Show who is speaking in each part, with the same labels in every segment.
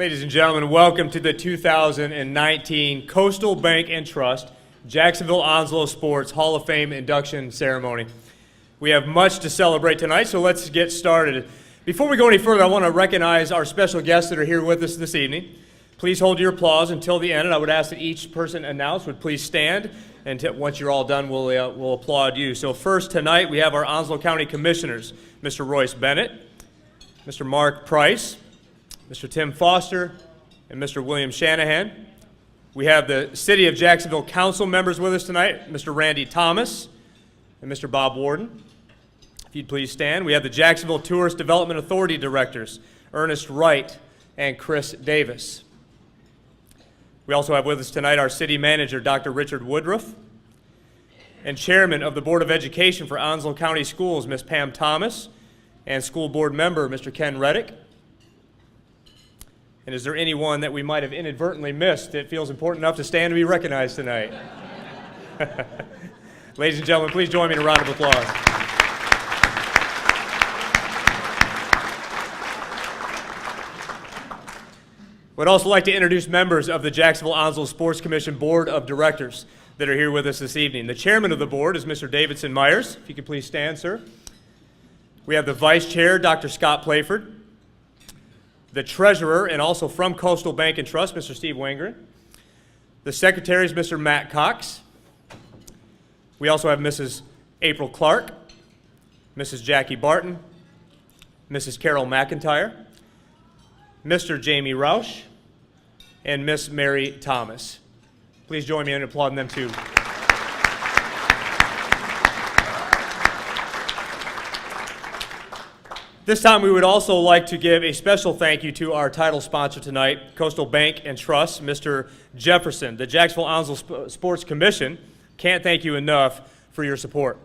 Speaker 1: Ladies and gentlemen, welcome to the 2019 Coastal Bank and Trust Jacksonville Onslow Sports Hall of Fame induction ceremony. We have much to celebrate tonight, so let's get started. Before we go any further, I want to recognize our special guests that are here with us this evening. Please hold your applause until the end, and I would ask that each person announced would please stand, and once you're all done, we'll applaud you. So first tonight, we have our Onslow County Commissioners, Mr. Royce Bennett, Mr. Mark Price, Mr. Tim Foster, and Mr. William Shanahan. We have the City of Jacksonville Council members with us tonight, Mr. Randy Thomas and Mr. Bob Warden. If you'd please stand. We have the Jacksonville Tourist Development Authority Directors, Ernest Wright and Chris Davis. We also have with us tonight our City Manager, Dr. Richard Woodruff, and Chairman of the Board of Education for Onslow County Schools, Ms. Pam Thomas, and School Board Member, Mr. Ken Reddick. And is there anyone that we might have inadvertently missed that feels important enough to stand and be recognized tonight? Ladies and gentlemen, please join me in a round of applause. Would also like to introduce members of the Jacksonville Onslow Sports Commission Board of Directors that are here with us this evening. The chairman of the board is Mr. Davidson Myers. If you could please stand, sir. We have the vice chair, Dr. Scott Playford. The treasurer, and also from Coastal Bank and Trust, Mr. Steve Wangren. The secretary is Mr. Matt Cox. We also have Mrs. April Clark, Mrs. Jackie Barton, Mrs. Carol McIntyre, Mr. Jamie Roush, and Miss Mary Thomas. Please join me in applauding them too. This time we would also like to give a special thank you to our title sponsor tonight, Coastal Bank and Trust, Mr. Jefferson. The Jacksonville Onslow Sports Commission can't thank you enough for your support.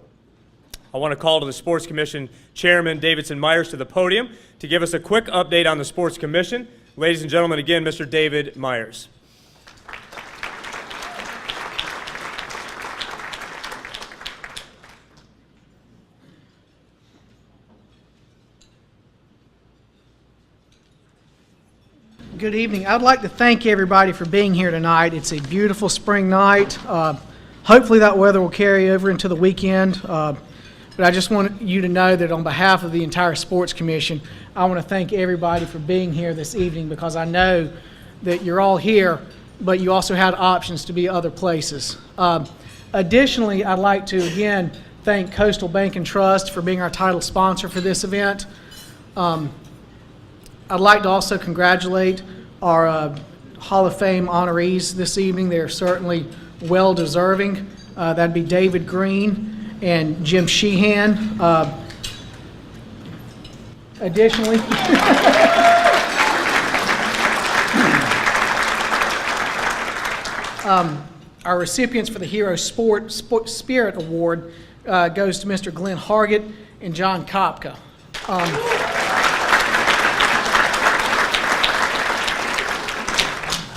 Speaker 1: I want to call to the Sports Commission Chairman Davidson Myers to the podium to give us a quick update on the Sports Commission. Ladies and gentlemen, again, Mr. David Myers.
Speaker 2: Good evening. I'd like to thank everybody for being here tonight. It's a beautiful spring night. Hopefully that weather will carry over into the weekend. But I just want you to know that on behalf of the entire Sports Commission, I want to thank everybody for being here this evening, because I know that you're all here, but you also had options to be other places. Additionally, I'd like to again thank Coastal Bank and Trust for being our title sponsor for this event. I'd like to also congratulate our Hall of Fame honorees this evening. They're certainly well deserving. That'd be David Green and Jim Sheehan. Additionally, our recipients for the Hero Spirit Award goes to Mr. Glenn Hargett and John Kopka.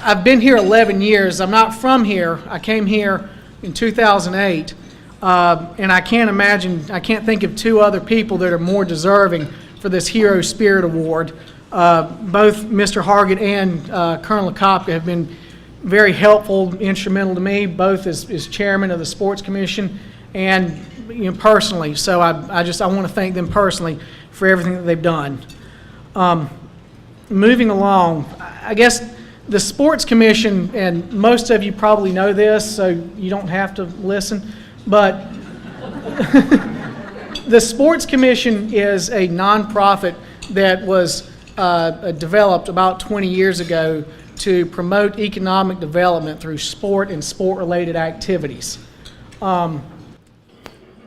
Speaker 2: I've been here 11 years. I'm not from here. I came here in 2008, and I can't think of two other people that are more deserving for this Hero Spirit Award. Both Mr. Hargett and Colonel Kopka have been very helpful, instrumental to me, both as chairman of the Sports Commission and personally. So I want to thank them personally for everything that they've done. Moving along, I guess the Sports Commission, and most of you probably know this, so you don't have to listen, but the Sports Commission is a nonprofit that was developed about 20 years ago to promote economic development through sport and sport-related activities.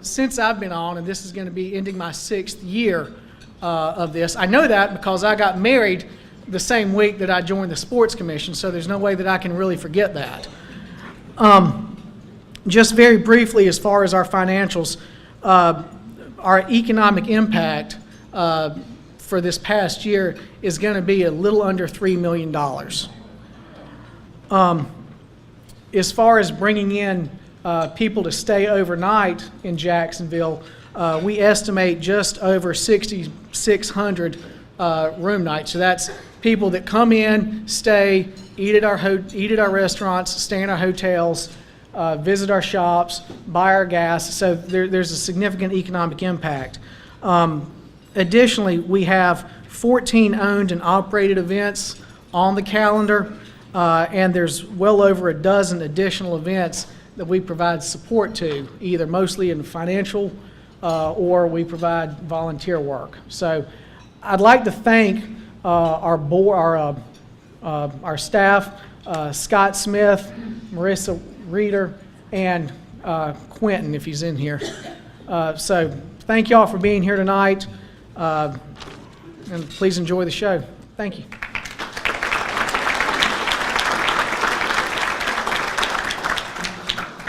Speaker 2: Since I've been on, and this is going to be ending my 6th year of this, I know that because I got married the same week that I joined the Sports Commission, so there's no way that I can really forget that. Just very briefly, as far as our financials, our economic impact for this past year is going to be a little under $3 million. As far as bringing in people to stay overnight in Jacksonville, we estimate just over 6,600 room night. So that's people that come in, stay, eat at our restaurants, stay in our hotels, visit our shops, buy our gas. So there's a significant economic impact. Additionally, we have 14 owned and operated events on the calendar, and there's well over a dozen additional events that we provide support to, either mostly in financial or we provide volunteer work. So I'd like to thank our board, our staff, Scott Smith, Marissa Reeder, and Quentin, if he's in here. So thank y'all for being here tonight, and please enjoy the show. Thank you.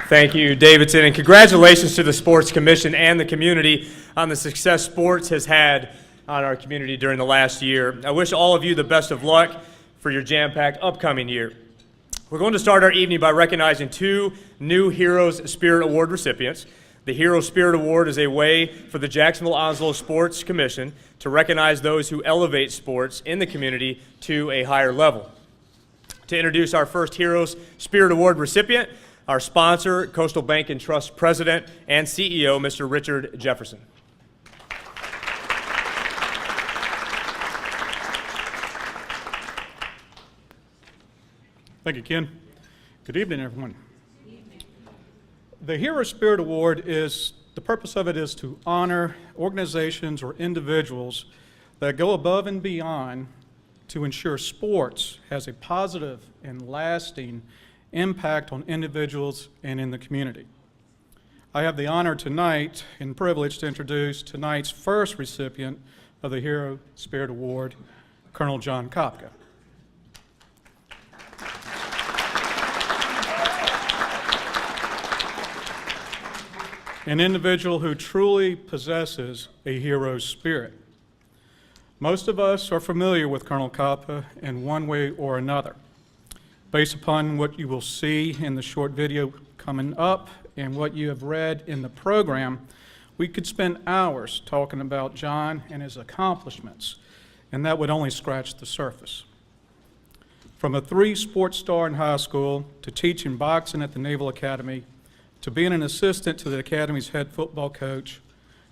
Speaker 1: Thank you, Davidson, and congratulations to the Sports Commission and the community on the success sports has had on our community during the last year. I wish all of you the best of luck for your jam-packed upcoming year. We're going to start our evening by recognizing two new Heroes Spirit Award recipients. The Hero Spirit Award is a way for the Jacksonville Onslow Sports Commission to recognize those who elevate sports in the community to a higher level. To introduce our first Heroes Spirit Award recipient, our sponsor, Coastal Bank and Trust President and CEO, Mr. Richard Jefferson.
Speaker 3: Thank you, Ken. Good evening, everyone. The Hero Spirit Award the purpose of it is to honor organizations or individuals that go above and beyond to ensure sports has a positive and lasting impact on individuals and in the community. I have the honor tonight and privilege to introduce tonight's first recipient of the Hero Spirit Award, Colonel John Kopka. An individual who truly possesses a hero's spirit. Most of us are familiar with Colonel Kopka in one way or another. Based upon what you will see in the short video coming up and what you have read in the program, we could spend hours talking about John and his accomplishments, and that would only scratch the surface. From a 3-sport star in high school, to teaching boxing at the Naval Academy, to being an assistant to the Academy's head football coach,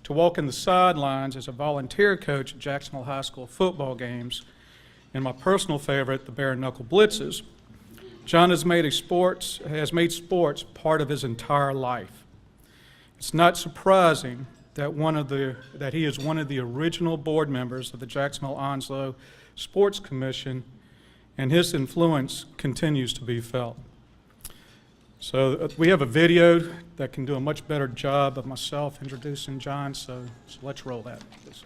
Speaker 3: to walking the sidelines as a volunteer coach at Jacksonville High School football games, and my personal favorite, the bare knuckle blitzes, John has made sports part of his entire life. It's not surprising that he is one of the original board members of the Jacksonville Onslow Sports Commission, and his influence continues to be felt. So we have a video that can do a much better job of myself introducing John, so let's roll that, please.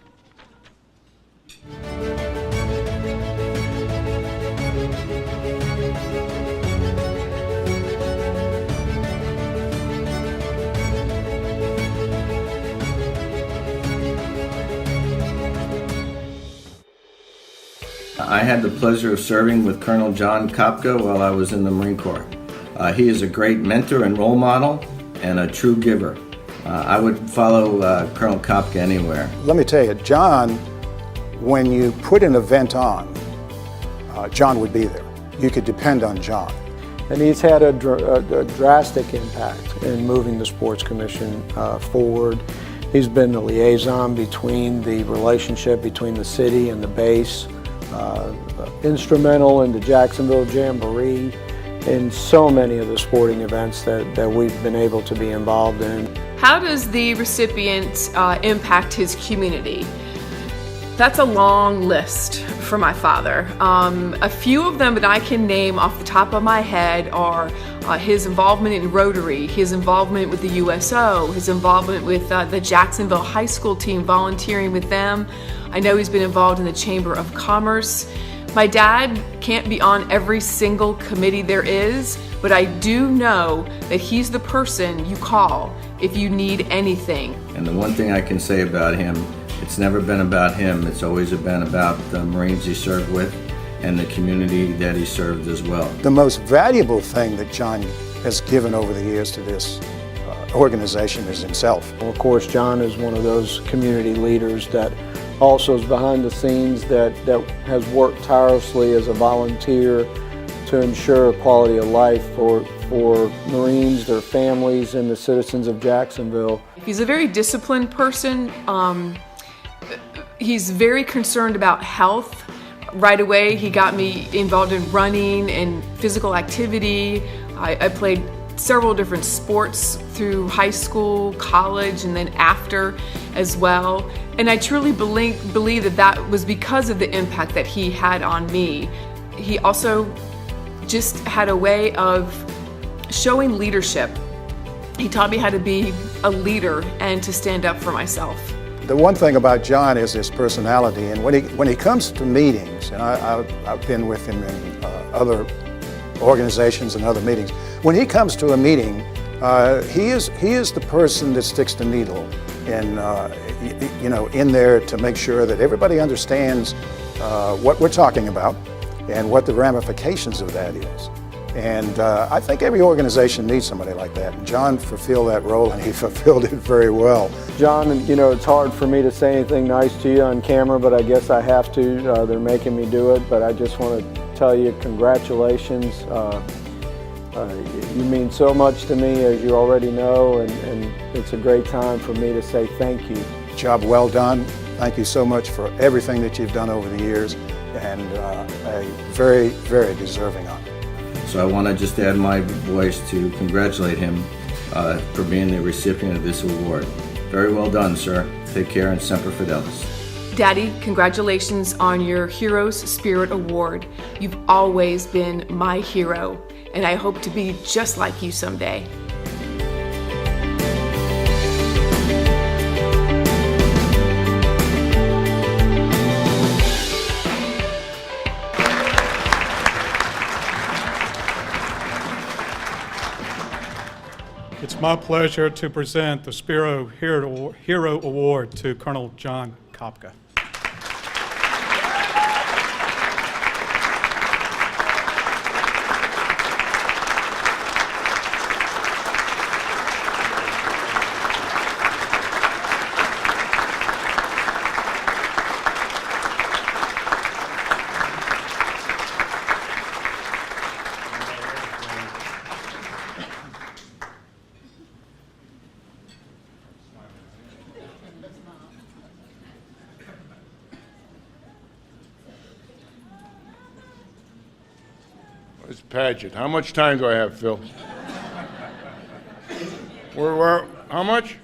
Speaker 4: I had the pleasure of serving with Colonel John Kopka while I was in the Marine Corps. He is a great mentor and role model and a true giver. I would follow Colonel Kopka anywhere.
Speaker 5: Let me tell you, John, when you put an event on, John would be there. You could depend on John.
Speaker 6: And he's had a drastic impact in moving the Sports Commission forward. He's been the liaison between the relationship between the city and the base, instrumental in the Jacksonville Jamboree, in so many of the sporting events that we've been able to be involved in.
Speaker 7: How does the recipient impact his community? That's a long list for my father. A few of them that I can name off the top of my head are his involvement in Rotary, his involvement with the USO, his involvement with the Jacksonville High School team, volunteering with them. I know he's been involved in the Chamber of Commerce. My dad can't be on every single committee there is, but I do know that he's the person you call if you need anything.
Speaker 4: And the one thing I can say about him, it's never been about him. It's always been about the Marines he served with and the community that he served as well.
Speaker 5: The most valuable thing that John has given over the years to this organization is himself.
Speaker 6: Well, of course, John is one of those community leaders that also is behind the scenes that has worked tirelessly as a volunteer to ensure quality of life for Marines, their families, and the citizens of Jacksonville.
Speaker 7: He's a very disciplined person. He's very concerned about health. Right away, he got me involved in running and physical activity. I played several different sports through high school, college, and then after as well. And I truly believe that was because of the impact that he had on me. He also just had a way of showing leadership. He taught me how to be a leader and to stand up for myself.
Speaker 5: The one thing about John is his personality, and when he comes to meetings, and I've been with him in other organizations and other meetings. When he comes to a meeting, he is the person that sticks the needle in there to make sure that everybody understands what we're talking about and what the ramifications of that is. And I think every organization needs somebody like that. And John fulfilled that role, and he fulfilled it very well.
Speaker 6: John, it's hard for me to say anything nice to you on camera, but I guess I have to. They're making me do it, but I just want to tell you congratulations. You mean so much to me, as you already know, and it's a great time for me to say thank you.
Speaker 5: Job well done. Thank you so much for everything that you've done over the years, and a very, very deserving honor.
Speaker 4: So I want to just add my voice to congratulate him for being the recipient of this award. Very well done, sir. Take care and Semper Fidelis.
Speaker 7: Daddy, congratulations on your Hero's Spirit Award. You've always been my hero, and I hope to be just like you someday.
Speaker 3: It's my pleasure to present the Spiro Hero Award to Colonel John Kopka.
Speaker 8: It's Paget. How much time do I have, Phil? How much?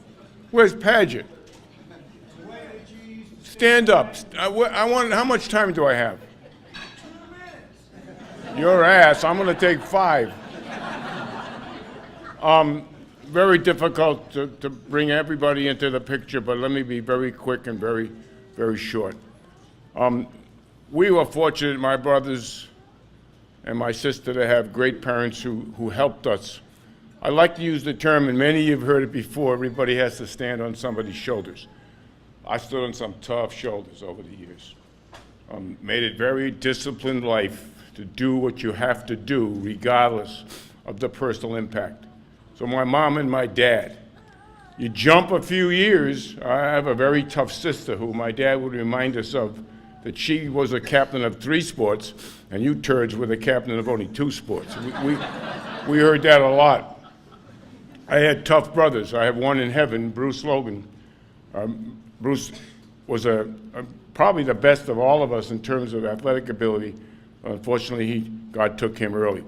Speaker 8: Where's Paget? Stand up. I want. How much time do I have? 2 minutes. Your ass. I'm going to take 5. Very difficult to bring everybody into the picture, but let me be very quick and very, very short. We were fortunate, my brothers and my sister, to have great parents who helped us. I like to use the term, and many of you have heard it before, everybody has to stand on somebody's shoulders. I stood on some tough shoulders over the years. Made it very disciplined life to do what you have to do regardless of the personal impact. So my mom and my dad, you jump a few years, I have a very tough sister who my dad would remind us of, that she was a captain of 3 sports, and you turds were the captain of only 2 sports. We heard that a lot. I had tough brothers. I have one in heaven, Bruce Logan. Bruce was probably the best of all of us in terms of athletic ability. Unfortunately, God took him early.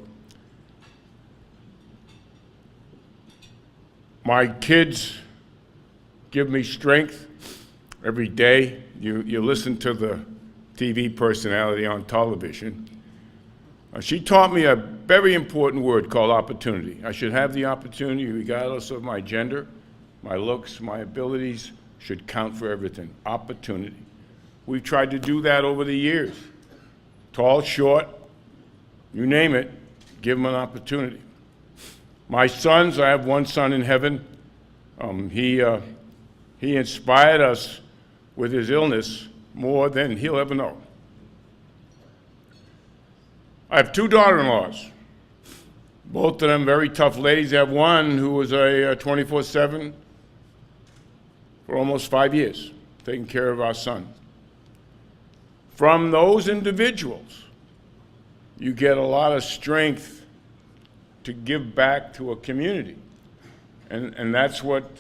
Speaker 8: My kids give me strength every day. You listen to the TV personality on television. She taught me a very important word called opportunity. I should have the opportunity, regardless of my gender, my looks, my abilities, should count for everything. Opportunity. We've tried to do that over the years. Tall, short, you name it, give them an opportunity. My sons, I have one son in heaven. He inspired us with his illness more than he'll ever know. I have 2 daughter-in-laws. Both of them very tough ladies. I have one who was a 24/7 for almost 5 years, taking care of our son. from those individuals, you get a lot of strength to give back to a community. And that's what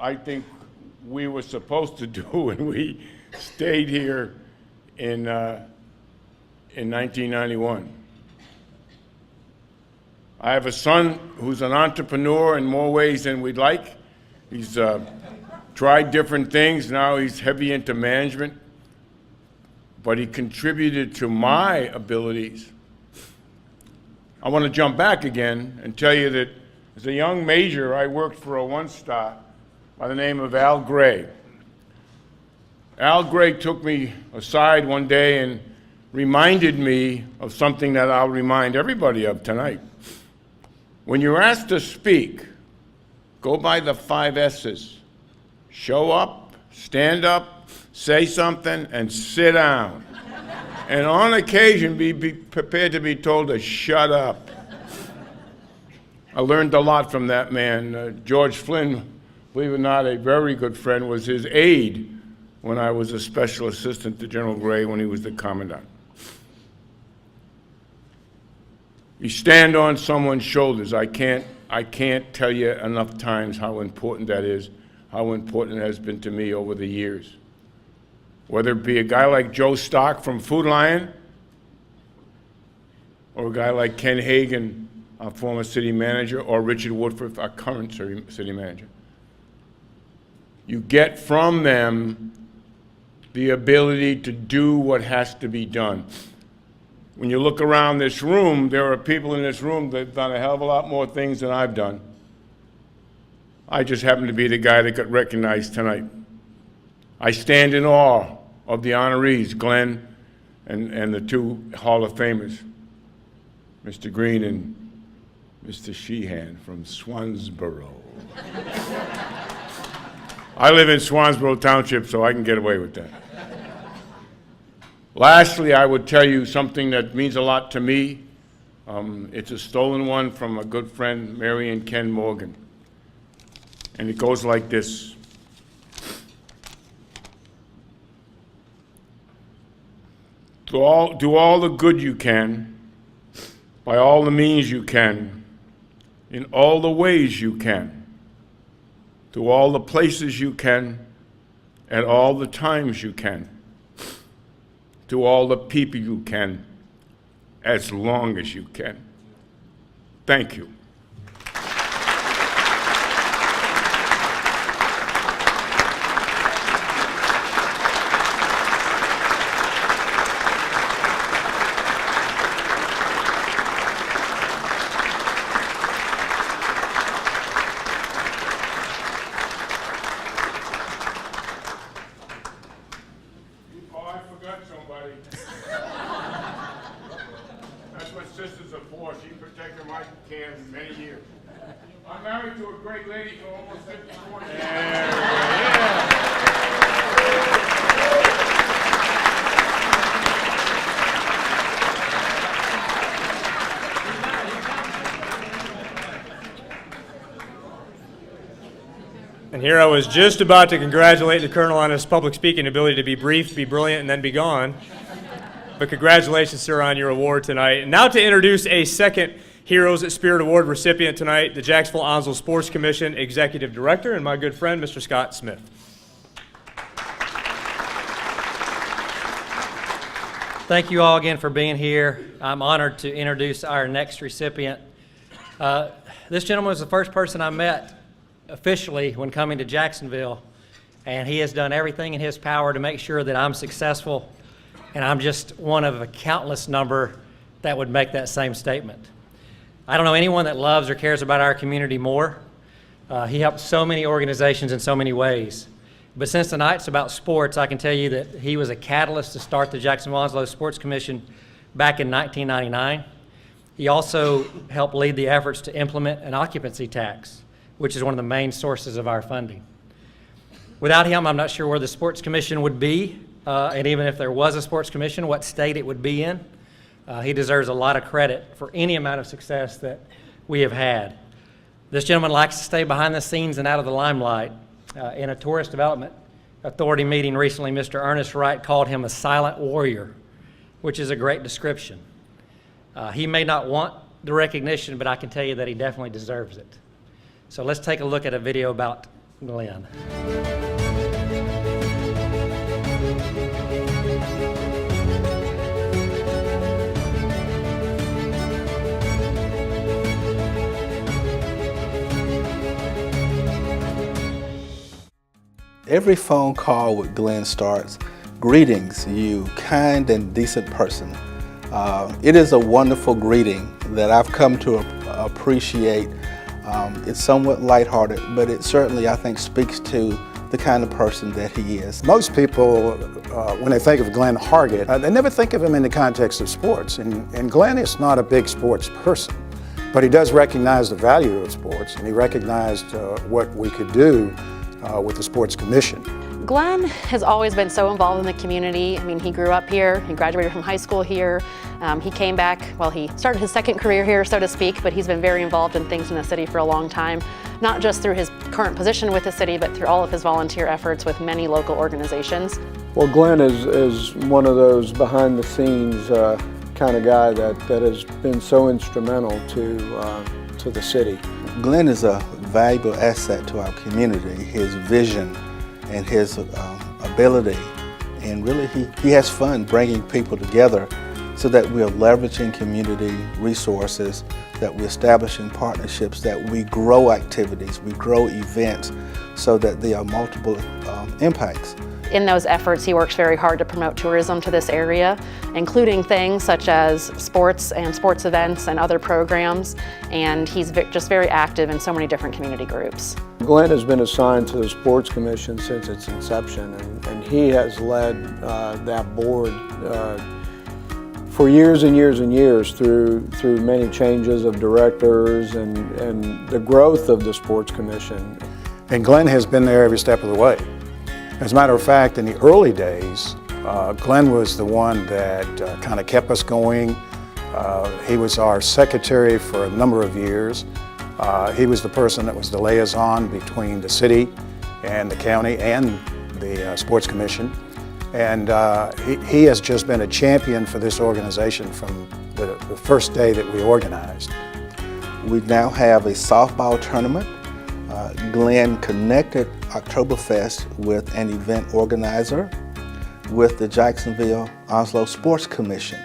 Speaker 8: I think we were supposed to do when we stayed here in 1991. I have a son who's an entrepreneur in more ways than we'd like. He's tried different things. Now he's heavy into management. But he contributed to my abilities. I want to jump back again and tell you that as a young major, I worked for a one-star by the name of Al Gray. Al Gray took me aside one day and reminded me of something that I'll remind everybody of tonight. When you're asked to speak, go by the 5 S's. Show up, stand up, say something, and sit down. And on occasion, be prepared to be told to shut up. I learned a lot from that man. George Flynn, believe it or not, a very good friend, was his aide when I was a special assistant to General Gray when he was the commandant. You stand on someone's shoulders. I can't tell you enough times how important that is, how important it has been to me over the years. Whether it be a guy like Joe Stock from Food Lion, or a guy like Ken Hagan, our former city manager, or Richard Woodford, our current city manager. You get from them the ability to do what has to be done. When you look around this room, there are people in this room that have done a hell of a lot more things than I've done. I just happen to be the guy that got recognized tonight. I stand in awe of the honorees, Glenn and the 2 Hall of Famers, Mr. Green and Mr. Sheehan from Swansboro. I live in Swansboro Township, so I can get away with that. Lastly, I would tell you something that means a lot to me. It's a stolen one from a good friend, Mary and Ken Morgan. And it goes like this. Do all the good you can, by all the means you can, in all the ways you can, to all the places you can, at all the times you can, to all the people you can, as long as you can. Thank you. That's what sisters are for. She protected my cans many years. I'm married to a great lady for almost 54 years.
Speaker 1: And here I was just about to congratulate the Colonel on his public speaking ability to be brief, be brilliant, and then be gone. But congratulations, sir, on your award tonight. And now to introduce a second Heroes at Spirit Award recipient tonight, the Jacksonville Onslow Sports Commission Executive Director and my good friend, Mr. Scott Smith.
Speaker 9: Thank you all again for being here. I'm honored to introduce our next recipient. This gentleman was the first person I met officially when coming to Jacksonville, and he has done everything in his power to make sure that I'm successful, and I'm just one of a countless number that would make that same statement. I don't know anyone that loves or cares about our community more. He helped so many organizations in so many ways. But since tonight's about sports, I can tell you that he was a catalyst to start the Jacksonville Onslow Sports Commission back in 1999. He also helped lead the efforts to implement an occupancy tax, which is one of the main sources of our funding. Without him, I'm not sure where the Sports Commission would be, and even if there was a Sports Commission, what state it would be in. He deserves a lot of credit for any amount of success that we have had. This gentleman likes to stay behind the scenes and out of the limelight. In a tourist development authority meeting recently, Mr. Ernest Wright called him a silent warrior, which is a great description. He may not want the recognition, but I can tell you that he definitely deserves it. So let's take a look at a video about Glenn.
Speaker 10: Every phone call with Glenn starts, "Greetings, you kind and decent person." It is a wonderful greeting that I've come to appreciate. It's somewhat lighthearted, but it certainly, I think, speaks to the kind of person that he is.
Speaker 5: Most people, when they think of Glenn Hargett, they never think of him in the context of sports. And Glenn is not a big sports person, but he does recognize the value of sports, and he recognized what we could do with the Sports Commission.
Speaker 11: Glenn has always been so involved in the community. I mean, he grew up here, he graduated from high school here. He came back, well, he started his second career here, so to speak, but he's been very involved in things in the city for a long time, not just through his current position with the city, but through all of his volunteer efforts with many local organizations.
Speaker 6: Well, Glenn is one of those behind the scenes kind of guy that has been so instrumental to the city.
Speaker 10: Glenn is a valuable asset to our community, his vision and his ability, and really he has fun bringing people together so that we are leveraging community resources, that we're establishing partnerships, that we grow activities, we grow events so that there are multiple impacts.
Speaker 11: In those efforts, he works very hard to promote tourism to this area, including things such as sports and sports events and other programs, and he's just very active in so many different community groups.
Speaker 6: Glenn has been assigned to the Sports Commission since its inception, and he has led that board for years and years and years through many changes of directors and the growth of the Sports Commission.
Speaker 5: And Glenn has been there every step of the way. As a matter of fact, in the early days, Glenn was the one that kind of kept us going. He was our secretary for a number of years. He was the person that was the liaison between the city and the county and the Sports Commission. And he has just been a champion for this organization from the first day that we organized.
Speaker 10: We now have a softball tournament. Glenn connected Oktoberfest with an event organizer with the Jacksonville Onslow Sports Commission.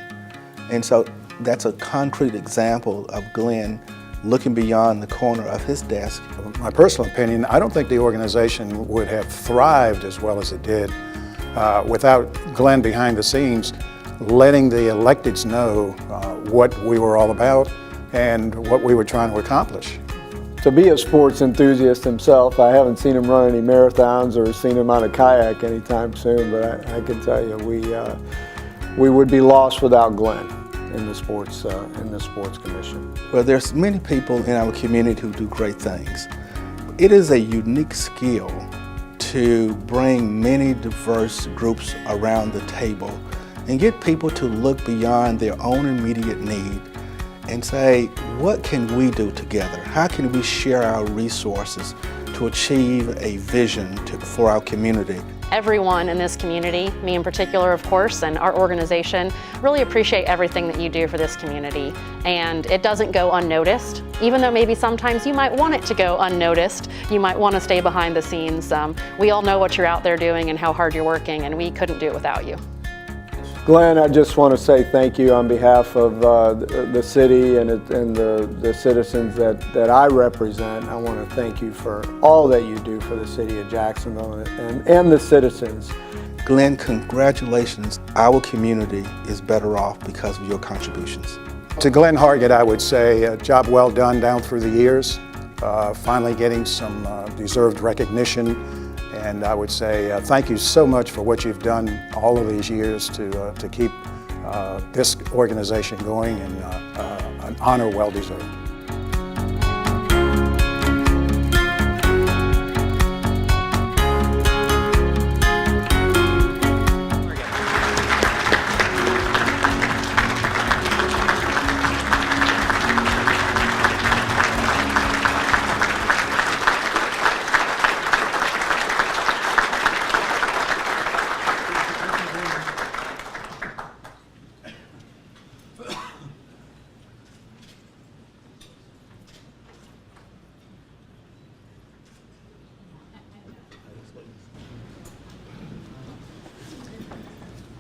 Speaker 10: And so that's a concrete example of Glenn looking beyond the corner of his desk.
Speaker 5: My personal opinion, I don't think the organization would have thrived as well as it did without Glenn behind the scenes letting the electeds know what we were all about and what we were trying to accomplish.
Speaker 6: To be a sports enthusiast himself, I haven't seen him run any marathons or seen him on a kayak anytime soon, but I can tell you we would be lost without Glenn in the Sports Commission.
Speaker 10: Well, there's many people in our community who do great things. It is a unique skill to bring many diverse groups around the table and get people to look beyond their own immediate need and say, what can we do together? How can we share our resources to achieve a vision for our community?
Speaker 11: Everyone in this community, me in particular, of course, and our organization, really appreciate everything that you do for this community. And it doesn't go unnoticed. Even though maybe sometimes you might want it to go unnoticed, you might want to stay behind the scenes. We all know what you're out there doing and how hard you're working, and we couldn't do it without you.
Speaker 6: Glenn, I just want to say thank you on behalf of the city and the citizens that I represent. I want to thank you for all that you do for the city of Jacksonville and the citizens.
Speaker 10: Glenn, congratulations. Our community is better off because of your contributions.
Speaker 5: To Glenn Hargett, I would say a job well done down through the years, finally getting some deserved recognition. And I would say thank you so much for what you've done all of these years to keep this organization going, and an honor well deserved.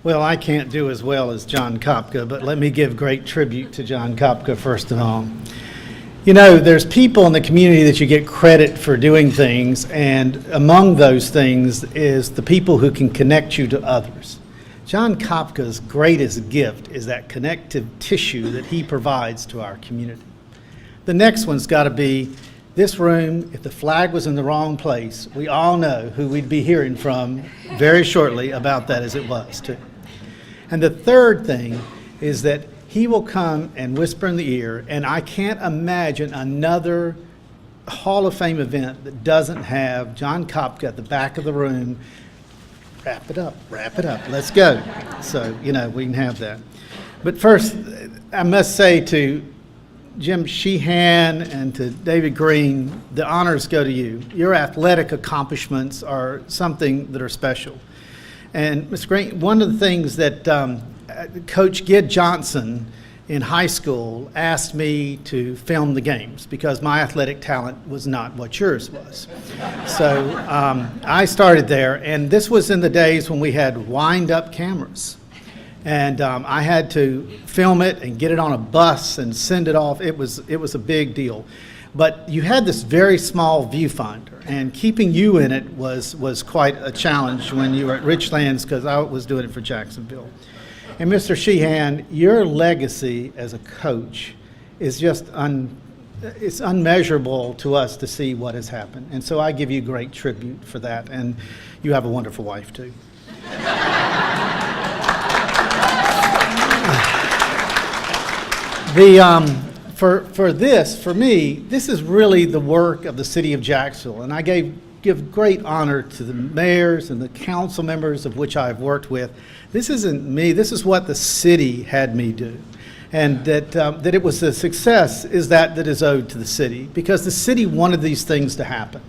Speaker 12: Well, I can't do as well as John Kopka, but let me give great tribute to John Kopka first of all. You know, there's people in the community that you get credit for doing things, and among those things is the people who can connect you to others. John Kopka's greatest gift is that connective tissue that he provides to our community. The next one's got to be this room. If the flag was in the wrong place, we all know who we'd be hearing from very shortly about that as it was too. And the third thing is that he will come and whisper in the ear, and I can't imagine another Hall of Fame event that doesn't have John Kopka at the back of the room. Wrap it up, let's go. So, you know, we can have that. But first, I must say to Jim Sheehan and to David Green, the honors go to you. Your athletic accomplishments are something that are special. And Mr. Green, one of the things that Coach Gid Johnson in high school asked me to film the games because my athletic talent was not what yours was. So I started there, and this was in the days when we had wind-up cameras. And I had to film it and get it on a bus and send it off. It was a big deal. But you had this very small viewfinder, and keeping you in it was quite a challenge when you were at Richlands, because I was doing it for Jacksonville. And Mr. Sheehan, your legacy as a coach is just it's unmeasurable to us to see what has happened. And so I give you great tribute for that, and you have a wonderful wife too. For me, this is really the work of the city of Jacksonville, and I give great honor to the mayors and the council members of which I've worked with. This isn't me, this is what the city had me do. And that it was a success is that is owed to the city, because the city wanted these things to happen.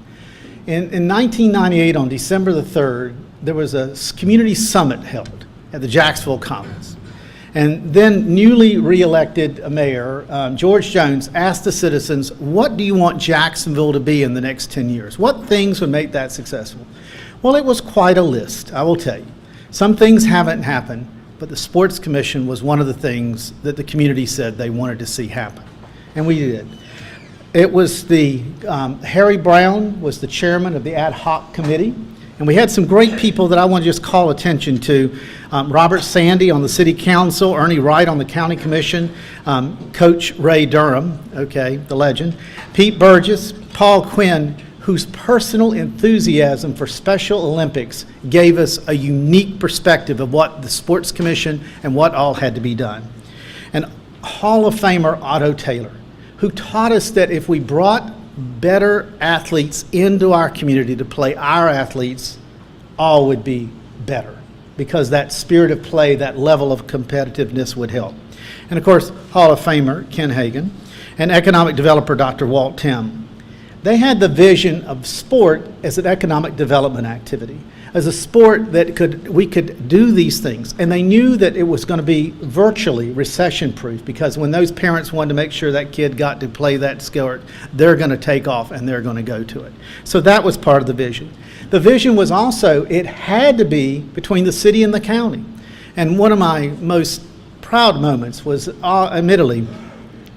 Speaker 12: In 1998, on December the 3rd, there was a community summit held at the Jacksonville Commons. And then newly re-elected mayor, George Jones, asked the citizens, what do you want Jacksonville to be in the next 10 years? What things would make that successful? Well, it was quite a list, I will tell you. Some things haven't happened, but the Sports Commission was one of the things that the community said they wanted to see happen. And we did. It was Harry Brown was the chairman of the ad hoc committee. And we had some great people that I want to just call attention to. Robert Sandy on the city council, Ernie Wright on the county commission, Coach Ray Durham, okay, the legend, Pete Burgess, Paul Quinn, whose personal enthusiasm for Special Olympics gave us a unique perspective of what the Sports Commission and what all had to be done. And Hall of Famer Otto Taylor, who taught us that if we brought better athletes into our community to play our athletes, all would be better, because that spirit of play, that level of competitiveness would help. And of course, Hall of Famer Ken Hagan and economic developer Dr. Walt Tim. They had the vision of sport as an economic development activity, as a sport that we could do these things. And they knew that it was going to be virtually recession-proof, because when those parents wanted to make sure that kid got to play that sport, they're going to take off and they're going to go to it. So that was part of the vision. The vision was also, it had to be between the city and the county. And one of my most proud moments was, admittedly,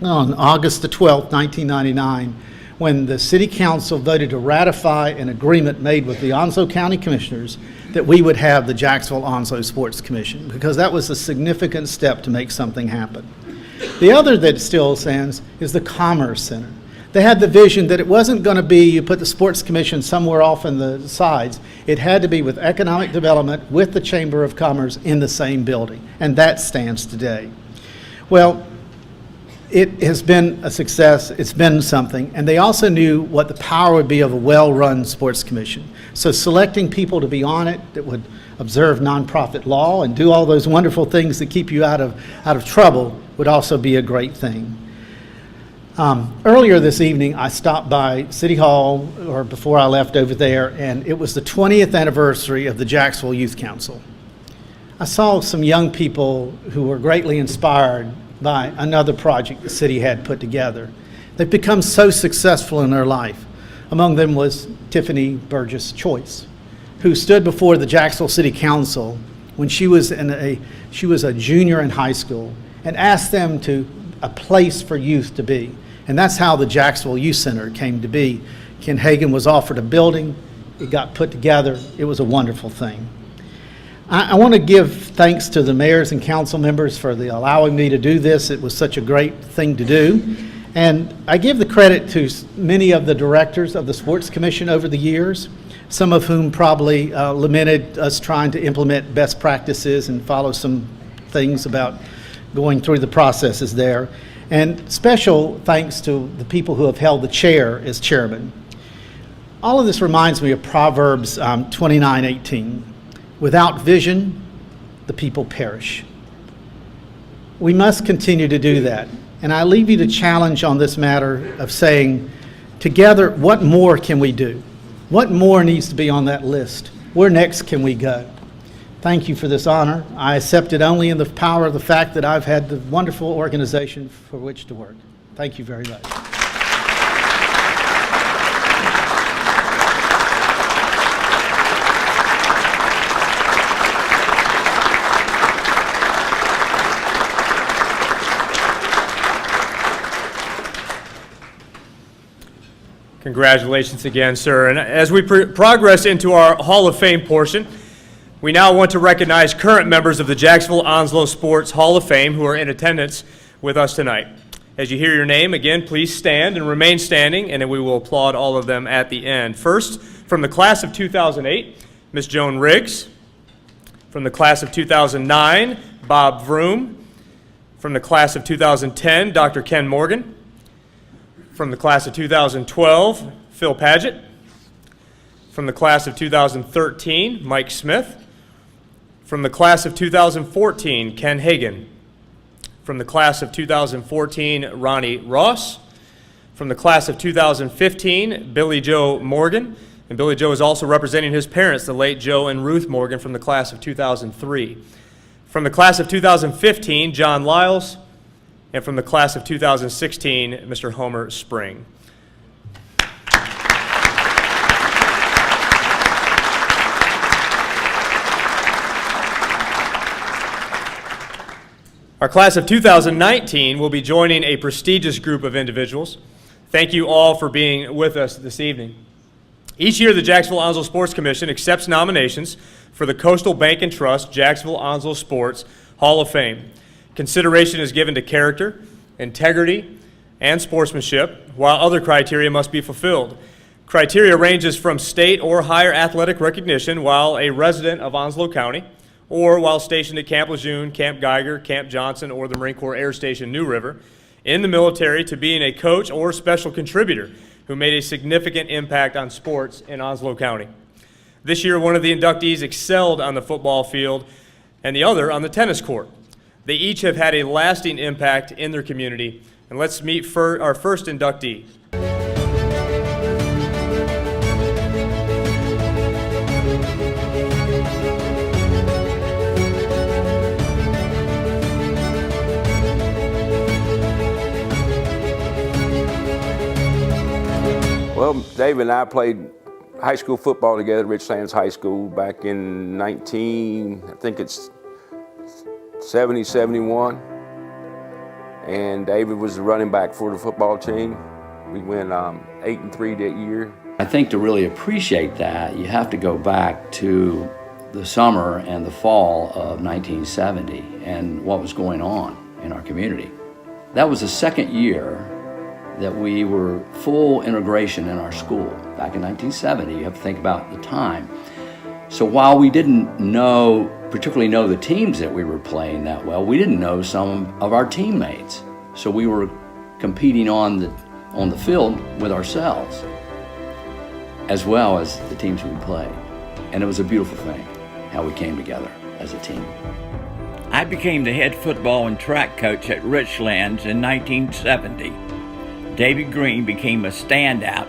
Speaker 12: on August the 12th, 1999, when the city council voted to ratify an agreement made with the Onslow County Commissioners that we would have the Jacksonville-Onslow Sports Commission, because that was a significant step to make something happen. The other that still stands is the Commerce Center. They had the vision that it wasn't going to be you put the Sports Commission somewhere off in the sides. It had to be with economic development, with the Chamber of Commerce in the same building, and that stands today. Well, it has been a success, it's been something, and they also knew what the power would be of a well-run sports commission. So selecting people to be on it that would observe nonprofit law and do all those wonderful things that keep you out of trouble would also be a great thing. Earlier this evening, I stopped by City Hall, or before I left over there, and it was the 20th anniversary of the Jacksonville Youth Council. I saw some young people who were greatly inspired by another project the city had put together. They've become so successful in their life. Among them was Tiffany Burgess Choice, who stood before the Jacksonville City Council when she was a junior in high school, and asked them to a place for youth to be. And that's how the Jacksonville Youth Center came to be. Ken Hagan was offered a building. It got put together. It was a wonderful thing. I want to give thanks to the mayors and council members for allowing me to do this. It was such a great thing to do. And I give the credit to many of the directors of the Sports Commission over the years, some of whom probably lamented us trying to implement best practices and follow some things about going through the processes there. And special thanks to the people who have held the chair as chairman. All of this reminds me of Proverbs 29:18. Without vision, the people perish. We must continue to do that. And I leave you the challenge on this matter of saying, together, what more can we do? What more needs to be on that list? Where next can we go? Thank you for this honor. I accept it only in the power of the fact that I've had the wonderful organization for which to work. Thank you very much.
Speaker 1: Congratulations again, sir. And as we progress into our Hall of Fame portion, we now want to recognize current members of the Jacksonville Onslow Sports Hall of Fame who are in attendance with us tonight. As you hear your name, again, please stand and remain standing, and then we will applaud all of them at the end. First, from the class of 2008, Ms. Joan Riggs. From the class of 2009, Bob Vroom. From the class of 2010, Dr. Ken Morgan. From the class of 2012, Phil Paget. From the class of 2013, Mike Smith. From the class of 2014, Ken Hagan. From the class of 2014, Ronnie Ross. From the class of 2015, Billy Joe Morgan. And Billy Joe is also representing his parents, the late Joe and Ruth Morgan, from the class of 2003. From the class of 2015, John Lyles. And from the class of 2016, Mr. Homer Spring. Our class of 2019 will be joining a prestigious group of individuals. Thank you all for being with us this evening. Each year, the Jacksonville Onslow Sports Commission accepts nominations for the Coastal Bank and Trust Jacksonville Onslow Sports Hall of Fame. Consideration is given to character, integrity, and sportsmanship, while other criteria must be fulfilled. Criteria ranges from state or higher athletic recognition while a resident of Onslow County, or while stationed at Camp Lejeune, Camp Geiger, Camp Johnson, or the Marine Corps Air Station New River, in the military, to being a coach or special contributor who made a significant impact on sports in Onslow County. This year, one of the inductees excelled on the football field and the other on the tennis court. They each have had a lasting impact in their community. And let's meet our first inductee.
Speaker 13: Well, Dave and I played high school football together at Richlands High School back in 70, 71, and David was the running back for the football team. We went 8-3 that year.
Speaker 14: I think to really appreciate that, you have to go back to the summer and the fall of 1970 and what was going on in our community. That was the second year that we were full integration in our school. Back in 1970, you have to think about the time. So while we didn't particularly know the teams that we were playing that well, we didn't know some of our teammates. So we were competing on the field with ourselves, as well as the teams we played. And it was a beautiful thing, how we came together as a team.
Speaker 15: I became the head football and track coach at Richlands in 1970. David Green became a standout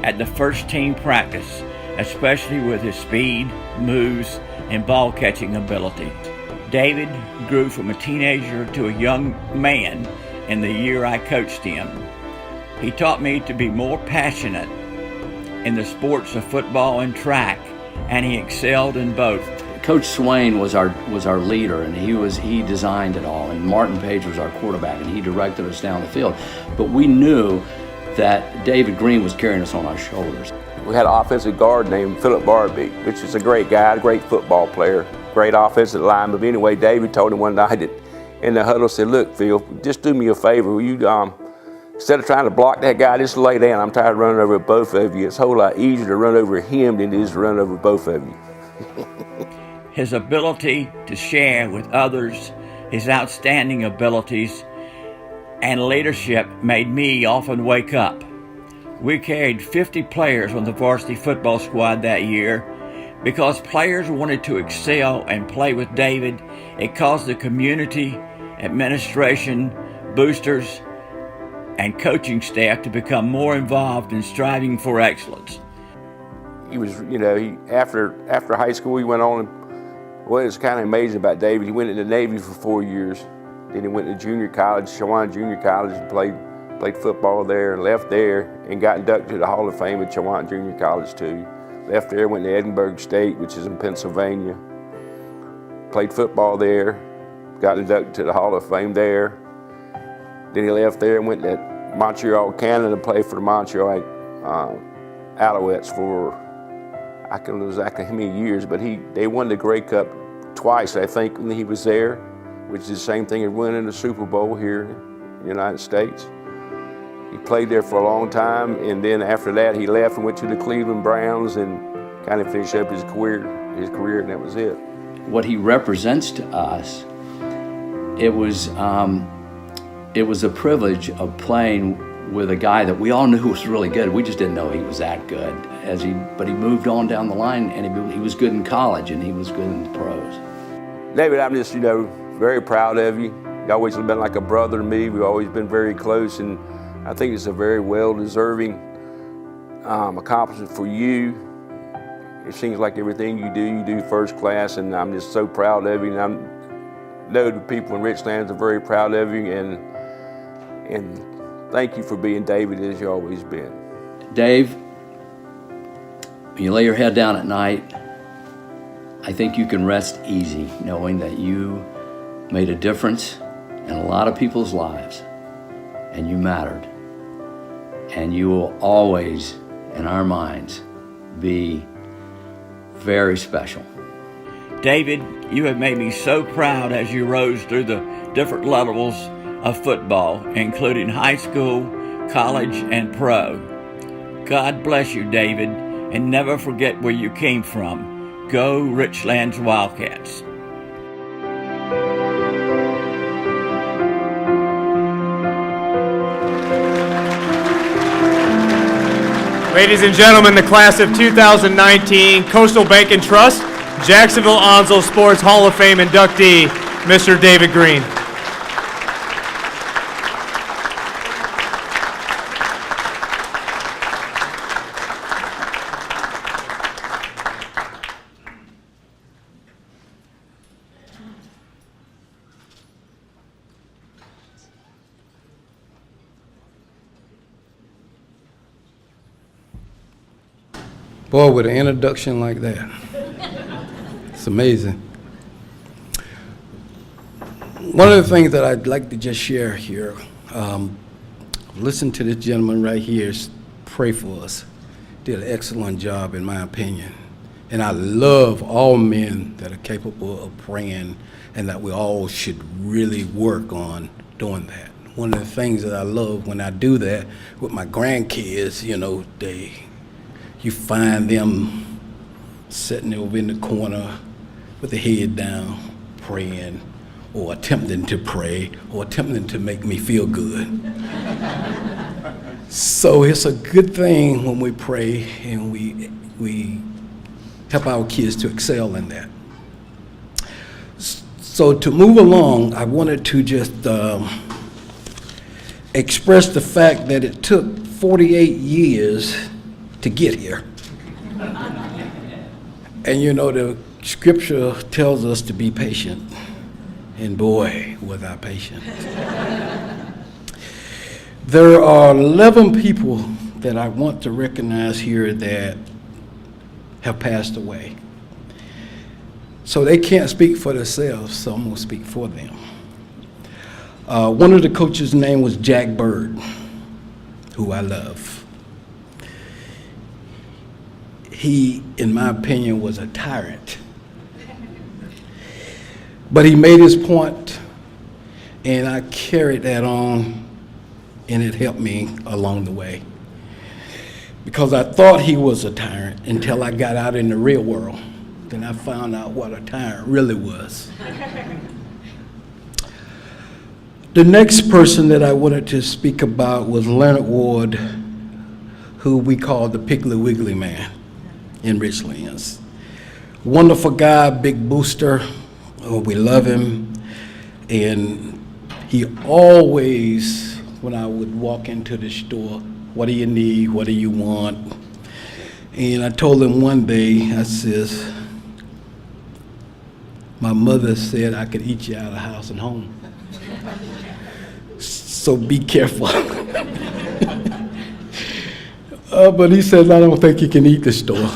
Speaker 15: at the first team practice, especially with his speed, moves, and ball-catching ability. David grew from a teenager to a young man in the year I coached him. He taught me to be more passionate in the sports of football and track, and he excelled in both.
Speaker 14: Coach Swain was our leader, and he designed it all. And Martin Page was our quarterback, and he directed us down the field. But we knew that David Green was carrying us on our shoulders.
Speaker 13: We had an offensive guard named Philip Barbie, which is a great guy, a great football player, great offensive lineman. But anyway, David told him one night that in the huddle, said, "Look, Phil, just do me a favor. Will you, instead of trying to block that guy, just lay down. I'm tired of running over both of you. It's a whole lot easier to run over him than it is to run over both of you."
Speaker 15: His ability to share with others, his outstanding abilities, and leadership made me often wake up. We carried 50 players on the varsity football squad that year. Because players wanted to excel and play with David, it caused the community, administration, boosters, and coaching staff to become more involved in striving for excellence.
Speaker 13: He was, after high school, he went on, well, it's kind of amazing about David. He went in the Navy for 4 years. Then he went to junior college, Shawan Junior College, and played football there and left there and got inducted to the Hall of Fame at Shawan Junior College too. Left there, went to Edinburgh State, which is in Pennsylvania. Played football there, got inducted to the Hall of Fame there. Then he left there and went to Montreal, Canada, to play for the Montreal Alouettes for, I can't know exactly how many years, but they won the Grey Cup twice, I think, when he was there, which is the same thing as winning the Super Bowl here in the United States. He played there for a long time, and then after that, he left and went to the Cleveland Browns and kind of finished up his career, and that was it.
Speaker 14: What he represents to us, it was a privilege of playing with a guy that we all knew was really good. We just didn't know he was that good. But he moved on down the line, and he was good in college, and he was good in the pros.
Speaker 13: David, I'm just, very proud of you. You've always been like a brother to me. We've always been very close, and I think it's a very well-deserving accomplishment for you. It seems like everything you do first class, and I'm just so proud of you. And I know the people in Richlands are very proud of you, and thank you for being David as you always been.
Speaker 14: Dave, when you lay your head down at night, I think you can rest easy knowing that you made a difference in a lot of people's lives, and you mattered. And you will always, in our minds, be very special.
Speaker 15: David, you have made me so proud as you rose through the different levels of football, including high school, college, and pro. God bless you, David, and never forget where you came from. Go Richlands Wildcats.
Speaker 1: Ladies and gentlemen, the class of 2019 Coastal Bank and Trust, Jacksonville Onslow Sports Hall of Fame inductee, Mr. David Green.
Speaker 16: Boy, with an introduction like that, it's amazing. One of the things that I'd like to just share here, listen to this gentleman right here pray for us. Did an excellent job, in my opinion. And I love all men that are capable of praying, and that we all should really work on doing that. One of the things that I love when I do that with my grandkids, you find them sitting over in the corner with their head down, praying, or attempting to pray, or attempting to make me feel good. So it's a good thing when we pray and we help our kids to excel in that. So to move along, I wanted to just express the fact that it took 48 years to get here. And the scripture tells us to be patient, and boy, was I patient. There are 11 people that I want to recognize here that have passed away. So they can't speak for themselves, so I'm going to speak for them. One of the coaches' name was Jack Bird, who I love. He, in my opinion, was a tyrant. But he made his point, and I carried that on, and it helped me along the way. Because I thought he was a tyrant until I got out in the real world. Then I found out what a tyrant really was. The next person that I wanted to speak about was Leonard Ward, who we call the Piggly Wiggly Man in Richlands. Wonderful guy, big booster. Oh, we love him. And he always, when I would walk into the store, what do you need? What do you want? And I told him one day, I says, my mother said I could eat you out of house and home. So be careful. But he said, I don't think you can eat the store.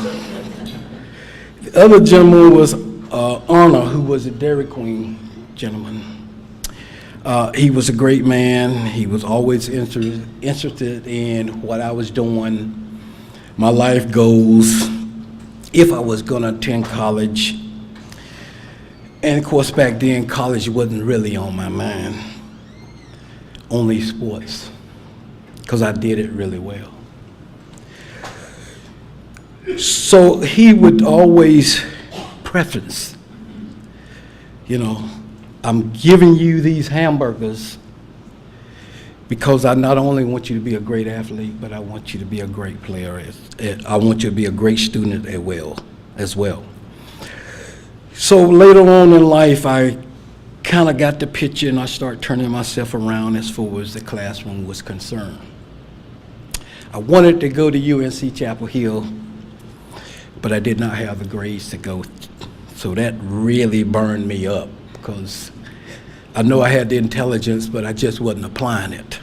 Speaker 16: The other gentleman was Arnold, who was a Dairy Queen gentleman. He was a great man. He was always interested in what I was doing, my life goals, if I was going to attend college. And of course, back then, college wasn't really on my mind, only sports, because I did it really well. So he would always preference, you know, I'm giving you these hamburgers because I not only want you to be a great athlete, but I want you to be a great player. I want you to be a great student as well. So later on in life, I kind of got the picture and I started turning myself around as far as the classroom was concerned. I wanted to go to UNC Chapel Hill, but I did not have the grades to go. So that really burned me up because I know I had the intelligence, but I just wasn't applying it.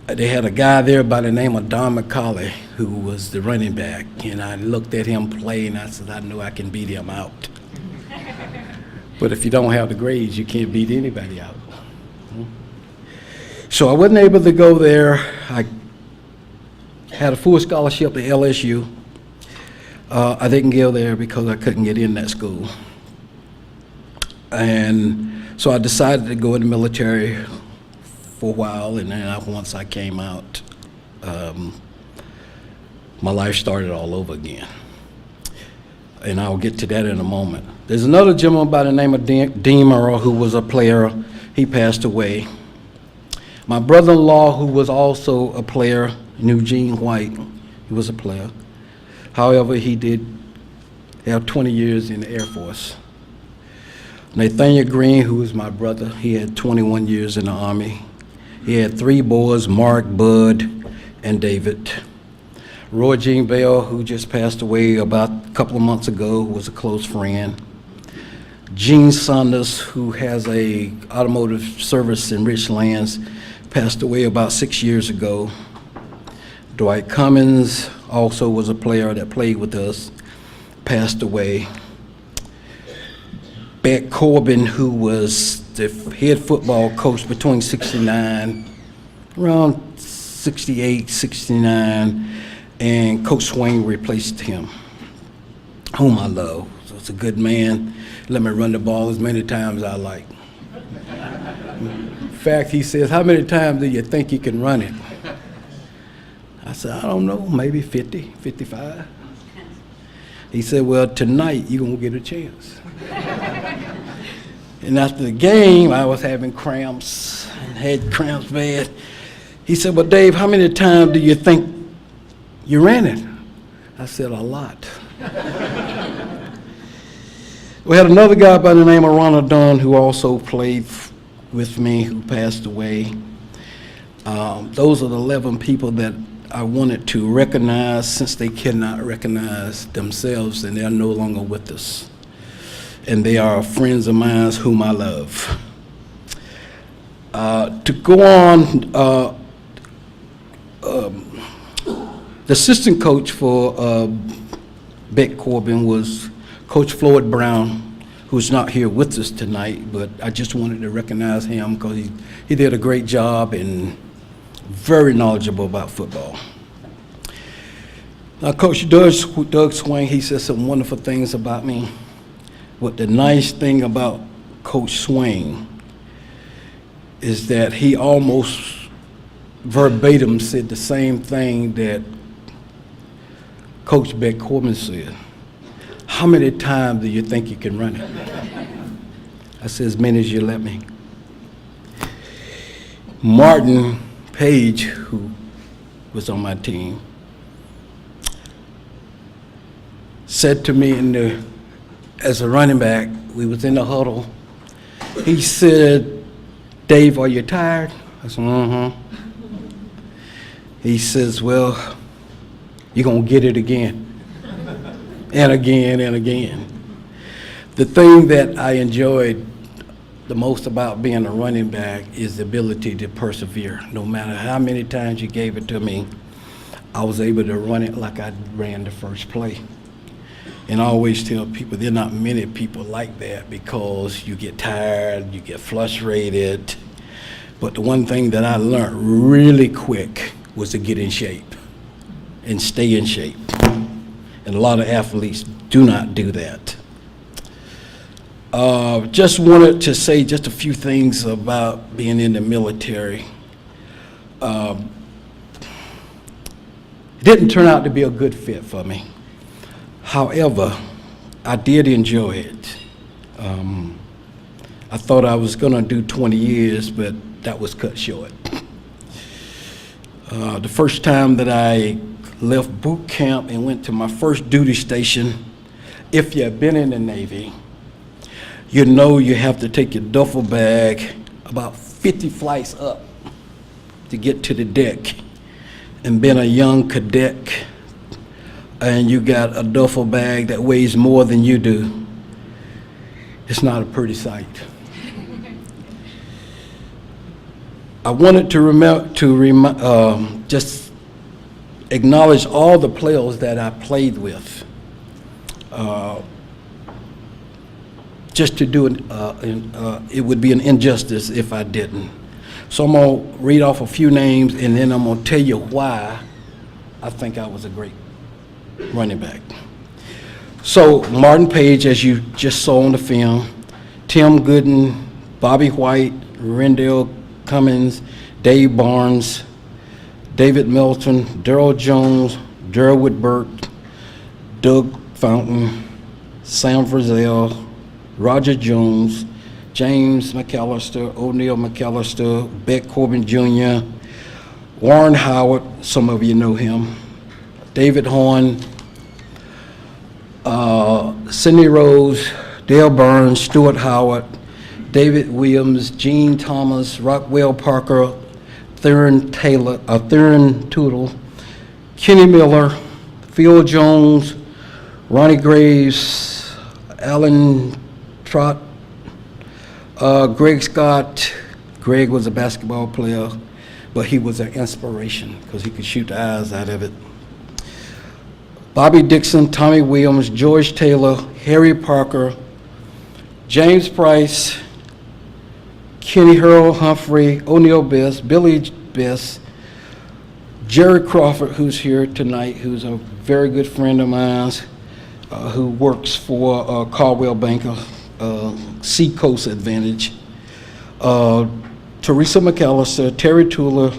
Speaker 16: They had a guy there by the name of Don McCauley, who was the running back, and I looked at him play, and I said, I know I can beat him out. But if you don't have the grades, you can't beat anybody out. So I wasn't able to go there. I had a full scholarship to LSU. I didn't go there because I couldn't get in that school. And so I decided to go in the military for a while, and then once I came out, my life started all over again. And I'll get to that in a moment. There's another gentleman by the name of Dean Merle, who was a player. He passed away. My brother-in-law, who was also a player, Eugene White, he was a player. However, he did have 20 years in the Air Force. Nathaniel Green, who was my brother, he had 21 years in the Army. He had 3 boys, Mark, Bud, and David. Roy Jean Bell, who just passed away about a couple of months ago, was a close friend. Gene Saunders, who has a automotive service in Richlands, passed away about 6 years ago. Dwight Cummins also was a player that played with us, passed away. Beck Corbin, who was the head football coach between 69, around 68, 69, and Coach Swain replaced him, whom I love. So it's a good man. Let me run the ball as many times as I like. In fact, he says, how many times do you think you can run it? I said, I don't know, maybe 50, 55. He said, well, tonight you're going to get a chance. And after the game, I was having cramps and had cramps bad. He said, well, Dave, how many times do you think you ran it? I said, a lot. We had another guy by the name of Ronald Dunn who also played with me, who passed away. Those are the 11 people that I wanted to recognize, since they cannot recognize themselves and they're no longer with us. And they are friends of mine whom I love. To go on, the assistant coach for Beck Corbin was Coach Floyd Brown, who's not here with us tonight, but I just wanted to recognize him because he did a great job and very knowledgeable about football. Now, Coach Doug Swain, he said some wonderful things about me. But the nice thing about Coach Swain is that he almost verbatim said the same thing that Coach Beck Corbin said. How many times do you think you can run it? I said, as many as you let me. Martin Page, who was on my team, said to me as a running back, we was in the huddle, he said, Dave, are you tired? I said, He says, well, you're going to get it again, and again, and again. The thing that I enjoyed the most about being a running back is the ability to persevere. No matter how many times you gave it to me, I was able to run it like I ran the first play. And I always tell people there are not many people like that because you get tired, you get frustrated. But the one thing that I learned really quick was to get in shape and stay in shape. And a lot of athletes do not do that. Just wanted to say just a few things about being in the military. It didn't turn out to be a good fit for me. However, I did enjoy it. I thought I was going to do 20 years, but that was cut short. The first time that I left boot camp and went to my first duty station, if you've been in the Navy, you know you have to take your duffel bag about 50 flights up to get to the deck. And being a young cadet, and you got a duffel bag that weighs more than you do, it's not a pretty sight. I wanted to just acknowledge all the players that I played with. Just to do it, it would be an injustice if I didn't. So I'm gonna read off a few names and then I'm gonna tell you why I think I was a great running back. So Martin Page, as you just saw on the film, Tim Gooden, Bobby White, Rendell Cummins, Dave Barnes, David Milton, Darrell Jones, Derwood Burt, Doug Fountain, Sam Frizzell, Roger Jones, James McAllister, O'Neal McAllister, Beck Corbin Jr., Warren Howard, some of you know him, David Horn, Sidney Rose, Dale Burns, Stuart Howard, David Williams, Gene Thomas, Rockwell Parker, Theron Tootle, Kenny Miller, Phil Jones, Ronnie Graves, Alan Trott, Greg Scott. Greg was a basketball player, but he was an inspiration because he could shoot the eyes out of it. Bobby Dixon, Tommy Williams, George Taylor, Harry Parker, James Price, Kenny Hurl Humphrey, O'Neal Best, Billy Best, Jerry Crawford, who's here tonight, who's a very good friend of mine, who works for Caldwell Banker, Seacoast Advantage, Teresa McAllister, Terry Tuller,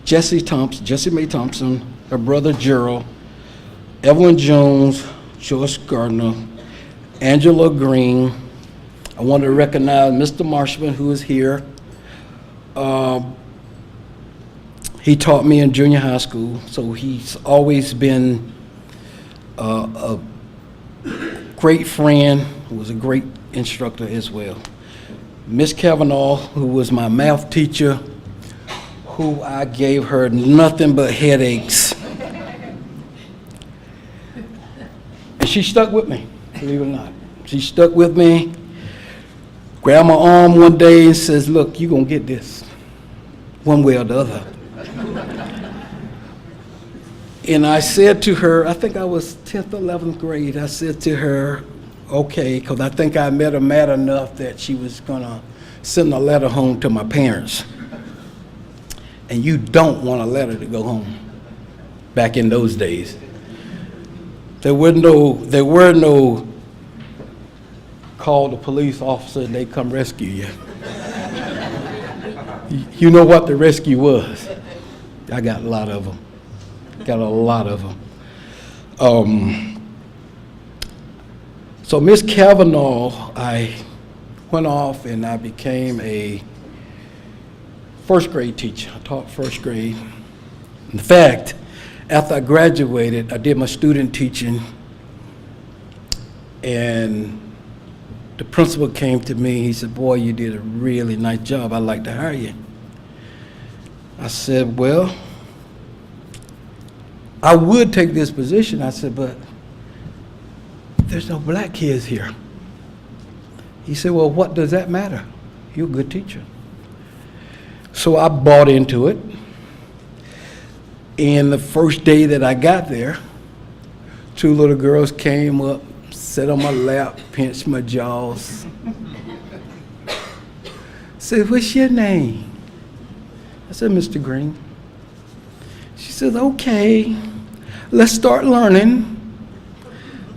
Speaker 16: Jessie Mae Thompson, her brother Gerald, Evelyn Jones, Joyce Gardner, Angela Green. I want to recognize Mr. Marshman, who is here. He taught me in junior high school, so he's always been a great friend, who was a great instructor as well. Miss Kavanaugh, who was my math teacher, who I gave her nothing but headaches. And she stuck with me, believe it or not. She stuck with me, grabbed my arm one day and says, look, you're gonna get this, one way or the other. And I said to her, I think I was 10th or 11th grade, I said to her, okay, because I think I met her mad enough that she was going to send a letter home to my parents. And you don't want a letter to go home back in those days. There were no call the police officer and they come rescue you. You know what the rescue was. I got a lot of them. So Miss Kavanaugh, I went off and I became a first grade teacher. I taught first grade. In fact, after I graduated, I did my student teaching, and the principal came to me. He said, boy, you did a really nice job. I'd like to hire you. I said, well, I would take this position. I said, but there's no black kids here. He said, well, what does that matter? You're a good teacher. So I bought into it. And the first day that I got there, 2 little girls came up, sat on my lap, pinched my jaws. Said, what's your name? I said, Mr. Green. She said, okay, let's start learning.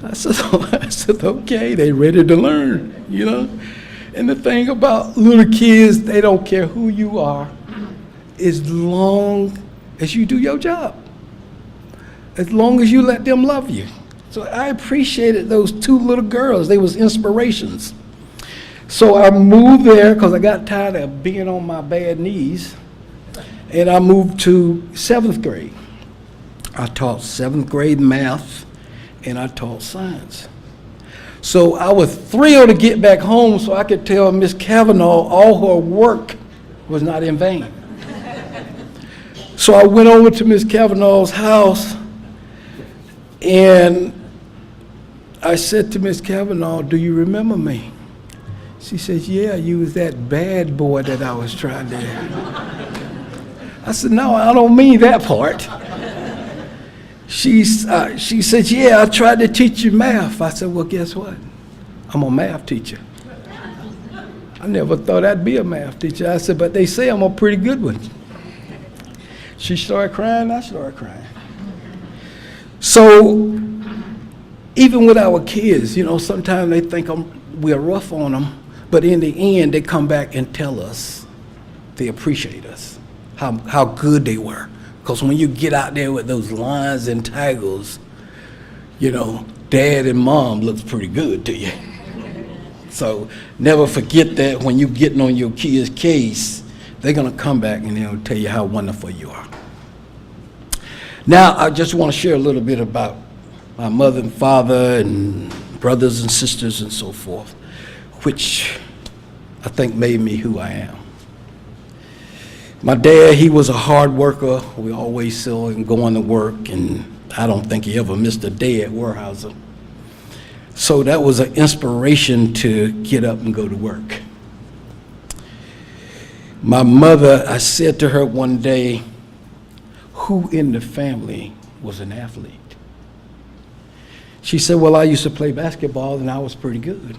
Speaker 16: I said, okay, they ready to learn, you know? And the thing about little kids, they don't care who you are as long as you do your job, as long as you let them love you. So I appreciated those 2 little girls. They was inspirations. So I moved there because I got tired of being on my bad knees, and I moved to 7th grade. I taught 7th grade math, and I taught science. So I was thrilled to get back home so I could tell Miss Kavanaugh all her work was not in vain. So I went over to Miss Kavanaugh's house, and I said to Miss Kavanaugh, do you remember me? She says, yeah, you was that bad boy that I was trying to. I said, no, I don't mean that part. She said, yeah, I tried to teach you math. I said, well, guess what? I'm a math teacher. I never thought I'd be a math teacher. I said, but they say I'm a pretty good one. She started crying, I started crying. So even with our kids, you know, sometimes they think we're rough on them, but in the end, they come back and tell us they appreciate us, how good they were. Because when you get out there with those lines and taggles, you know, dad and mom looks pretty good to you. So never forget that when you're getting on your kid's case, they're going to come back and they'll tell you how wonderful you are. Now, I just want to share a little bit about my mother and father and brothers and sisters and so forth, which I think made me who I am. My dad, he was a hard worker. We always saw him going to work, and I don't think he ever missed a day at Weyerhaeuser. So that was an inspiration to get up and go to work. My mother, I said to her one day, who in the family was an athlete? She said, well, I used to play basketball and I was pretty good.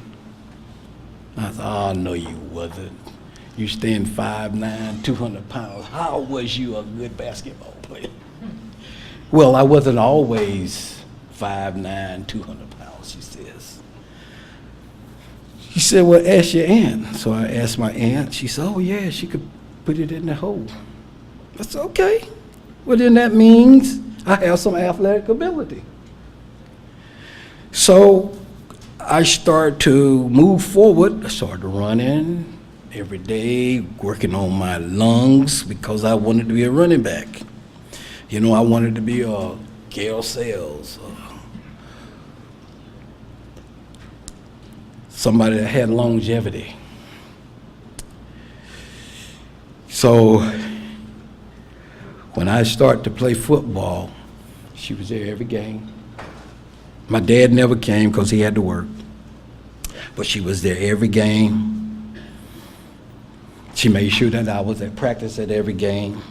Speaker 16: I thought, oh, no, you wasn't. You stand 5'9", 200 pounds. How was you a good basketball player? Well, I wasn't always 5'9", 200 pounds, she says. She said, well, ask your aunt. So I asked my aunt. She said, oh, yeah, she could put it in the hole. I said, okay. Well, then that means I have some athletic ability. So I started to move forward. I started running every day, working on my lungs because I wanted to be a running back. You know, I wanted to be a Gale Sales, somebody that had longevity. So when I started to play football, she was there every game. My dad never came because he had to work, but she was there every game. She made sure that I was at practice at every game.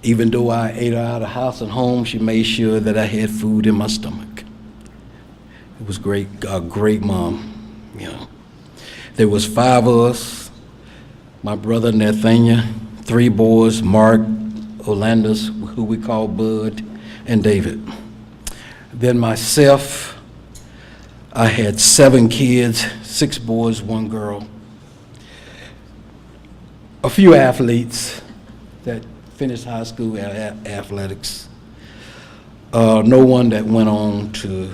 Speaker 16: Even though I ate her out of house and home, she made sure that I had food in my stomach. It was great, a great mom, you know. There was 5 of us, my brother Nathaniel, 3 boys, Mark, Orlando's, who we call Bud, and David. Then myself, I had 7 kids, 6 boys, 1 girl. A few athletes that finished high school at athletics. No one that went on to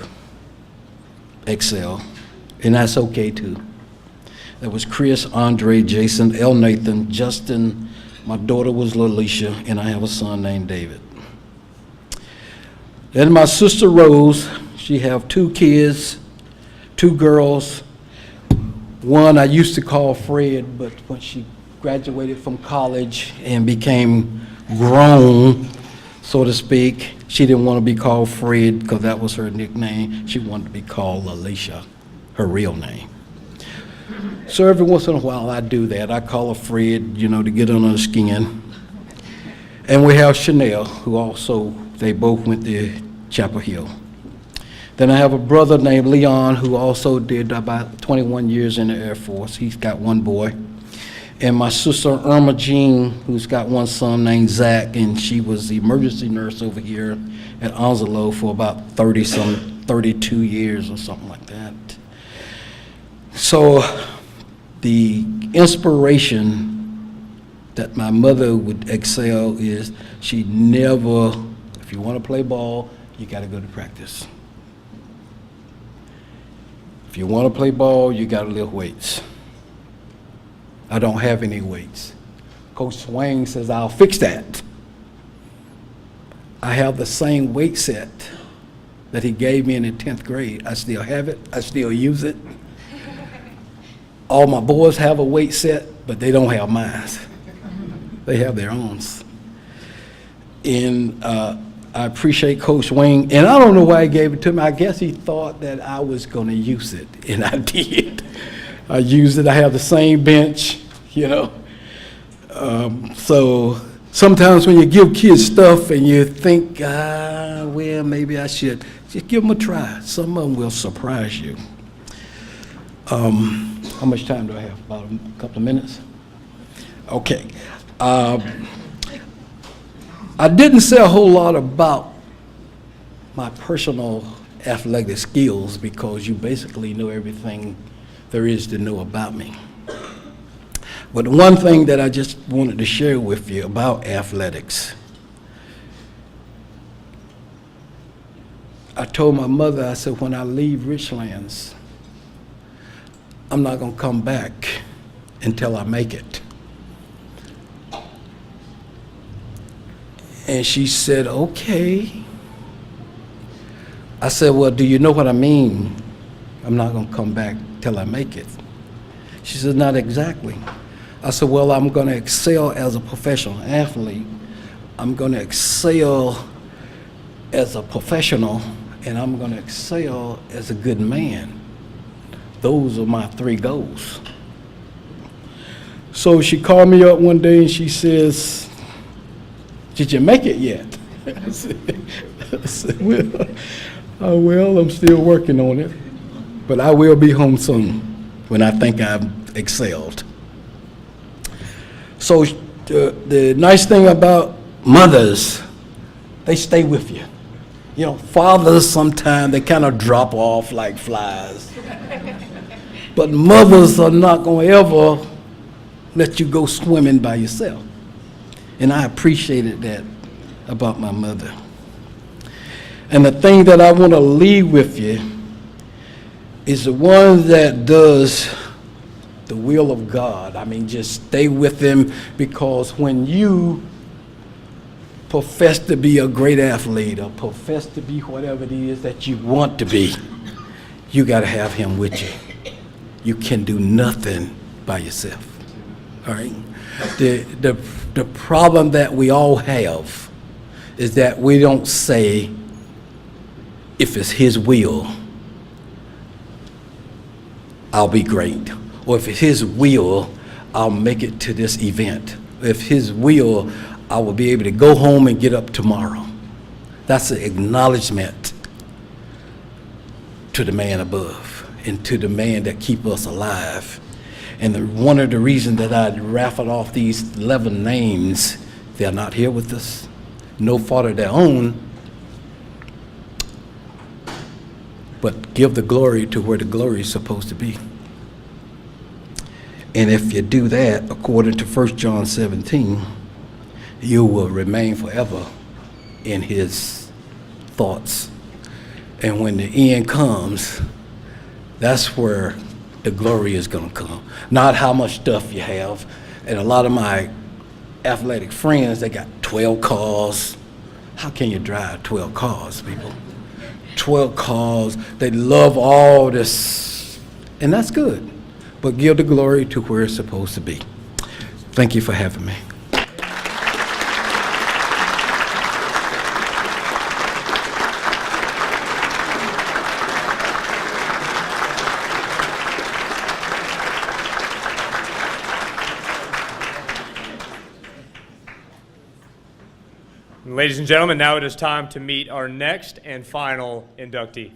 Speaker 16: excel, and that's okay too. There was Chris, Andre, Jason, L. Nathan, Justin, my daughter was Lalisha, and I have a son named David. Then my sister Rose, she have 2 kids, 2 girls. One I used to call Fred, but when she graduated from college and became grown, so to speak, she didn't want to be called Fred because that was her nickname. She wanted to be called Alicia, her real name. So every once in a while I do that. I call her Fred, you know, to get under her skin. And we have Chanel, who also, they both went to Chapel Hill. Then I have a brother named Leon, who also did about 21 years in the Air Force. He's got 1 boy. And my sister Irma Jean, who's got 1 son named Zach, and she was the emergency nurse over here at Onslow for about 32 years or something like that. So the inspiration that my mother would excel is she never, if you want to play ball, you got to go to practice. If you want to play ball, you got to lift weights. I don't have any weights. Coach Swain says, I'll fix that. I have the same weight set that he gave me in the 10th grade. I still have it. I still use it. All my boys have a weight set, but they don't have mine. They have their own. And I appreciate Coach Wayne, and I don't know why he gave it to me. I guess he thought that I was going to use it, and I did. I used it. I have the same bench, you know. So sometimes when you give kids stuff and you think, well, maybe I should, just give them a try. Some of them will surprise you. How much time do I have? About a couple of minutes? Okay. I didn't say a whole lot about my personal athletic skills because you basically know everything there is to know about me. But the one thing that I just wanted to share with you about athletics, I told my mother, I said, when I leave Richlands, I'm not going to come back until I make it. And she said, okay. I said, well, do you know what I mean? I'm not going to come back till I make it. She said, not exactly. I said, well, I'm going to excel as a professional athlete. I'm going to excel as a professional, and I'm going to excel as a good man. Those are my 3 goals. So she called me up one day and she says, did you make it yet? I said, well, I'm still working on it, but I will be home soon when I think I've excelled. So the nice thing about mothers, they stay with you. You know, fathers sometimes they kind of drop off like flies. But mothers are not going to ever let you go swimming by yourself. And I appreciated that about my mother. And the thing that I want to leave with you is the one that does the will of God. I mean, just stay with him, because when you profess to be a great athlete or profess to be whatever it is that you want to be, you got to have him with you. You can do nothing by yourself. All right? The problem that we all have is that we don't say, if it's his will, I'll be great. Or if it's his will, I'll make it to this event. If his will, I will be able to go home and get up tomorrow. That's an acknowledgement to the man above and to the man that keep us alive. And one of the reasons that I raffled off these 11 names, they're not here with us, no fault of their own, but give the glory to where the glory is supposed to be. And if you do that, according to 1 John 17, you will remain forever in his thoughts. And when the end comes, that's where the glory is going to come. Not how much stuff you have. And a lot of my athletic friends, they got 12 cars. How can you drive 12 cars, people? 12 cars. They love all this. And that's good. But give the glory to where it's supposed to be. Thank you for having me.
Speaker 1: Ladies and gentlemen, now it is time to meet our next and final inductee.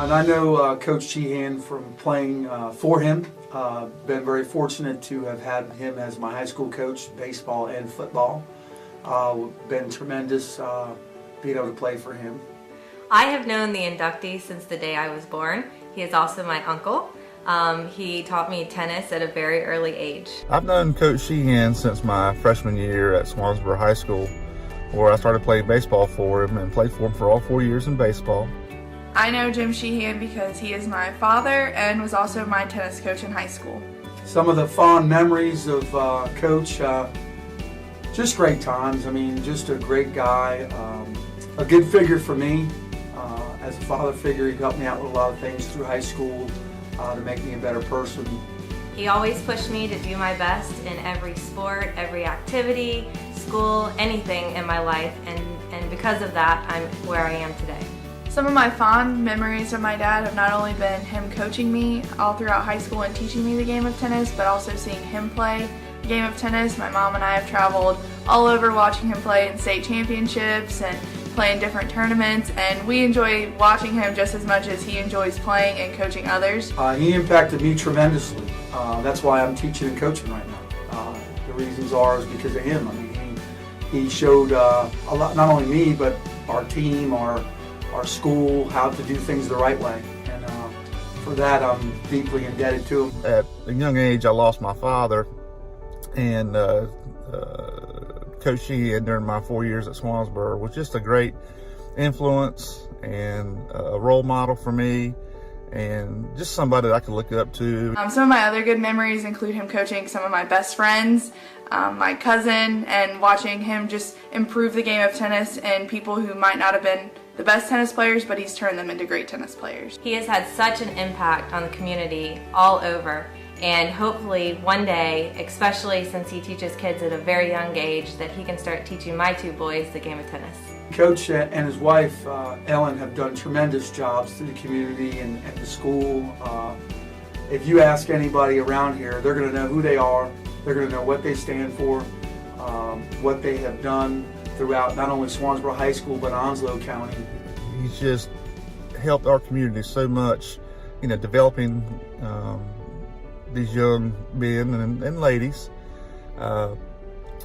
Speaker 17: And I know Coach Sheehan from playing for him. Been very fortunate to have had him as my high school coach, baseball and football. Been tremendous being able to play for him.
Speaker 18: I have known the inductee since the day I was born. He is also my uncle. He taught me tennis at a very early age.
Speaker 19: I've known Coach Sheehan since my freshman year at Swansboro High School, where I started playing baseball for him and played for him for all 4 years in baseball.
Speaker 20: I know Jim Sheehan because he is my father and was also my tennis coach in high school.
Speaker 17: Some of the fond memories of Coach, just great times. I mean, just a great guy, a good figure for me. As a father figure, he helped me out with a lot of things through high school to make me a better person.
Speaker 18: He always pushed me to do my best in every sport, every activity, school, anything in my life, and because of that, I'm where I am today.
Speaker 20: Some of my fond memories of my dad have not only been him coaching me all throughout high school and teaching me the game of tennis, but also seeing him play the game of tennis. My mom and I have traveled all over watching him play in state championships and play in different tournaments, and we enjoy watching him just as much as he enjoys playing and coaching others.
Speaker 17: He impacted me tremendously. That's why I'm teaching and coaching right now. The reasons are is because of him. I mean, he showed a lot, not only me, but our team, our school, how to do things the right way. And for that, I'm deeply indebted to him.
Speaker 19: At a young age, I lost my father, and Coach Sheehan during my 4 years at Swansboro was just a great influence and a role model for me, and just somebody that I could look up to.
Speaker 20: Some of my other good memories include him coaching some of my best friends, my cousin, and watching him just improve the game of tennis and people who might not have been the best tennis players, but he's turned them into great tennis players.
Speaker 18: He has had such an impact on the community all over, and hopefully one day, especially since he teaches kids at a very young age, that he can start teaching my two boys the game of tennis.
Speaker 17: Coach and his wife, Ellen, have done tremendous jobs through the community and the school. If you ask anybody around here, they're going to know who they are, they're going to know what they stand for, what they have done throughout not only Swansboro High School, but Onslow County.
Speaker 19: He's just helped our community so much, developing these young men and ladies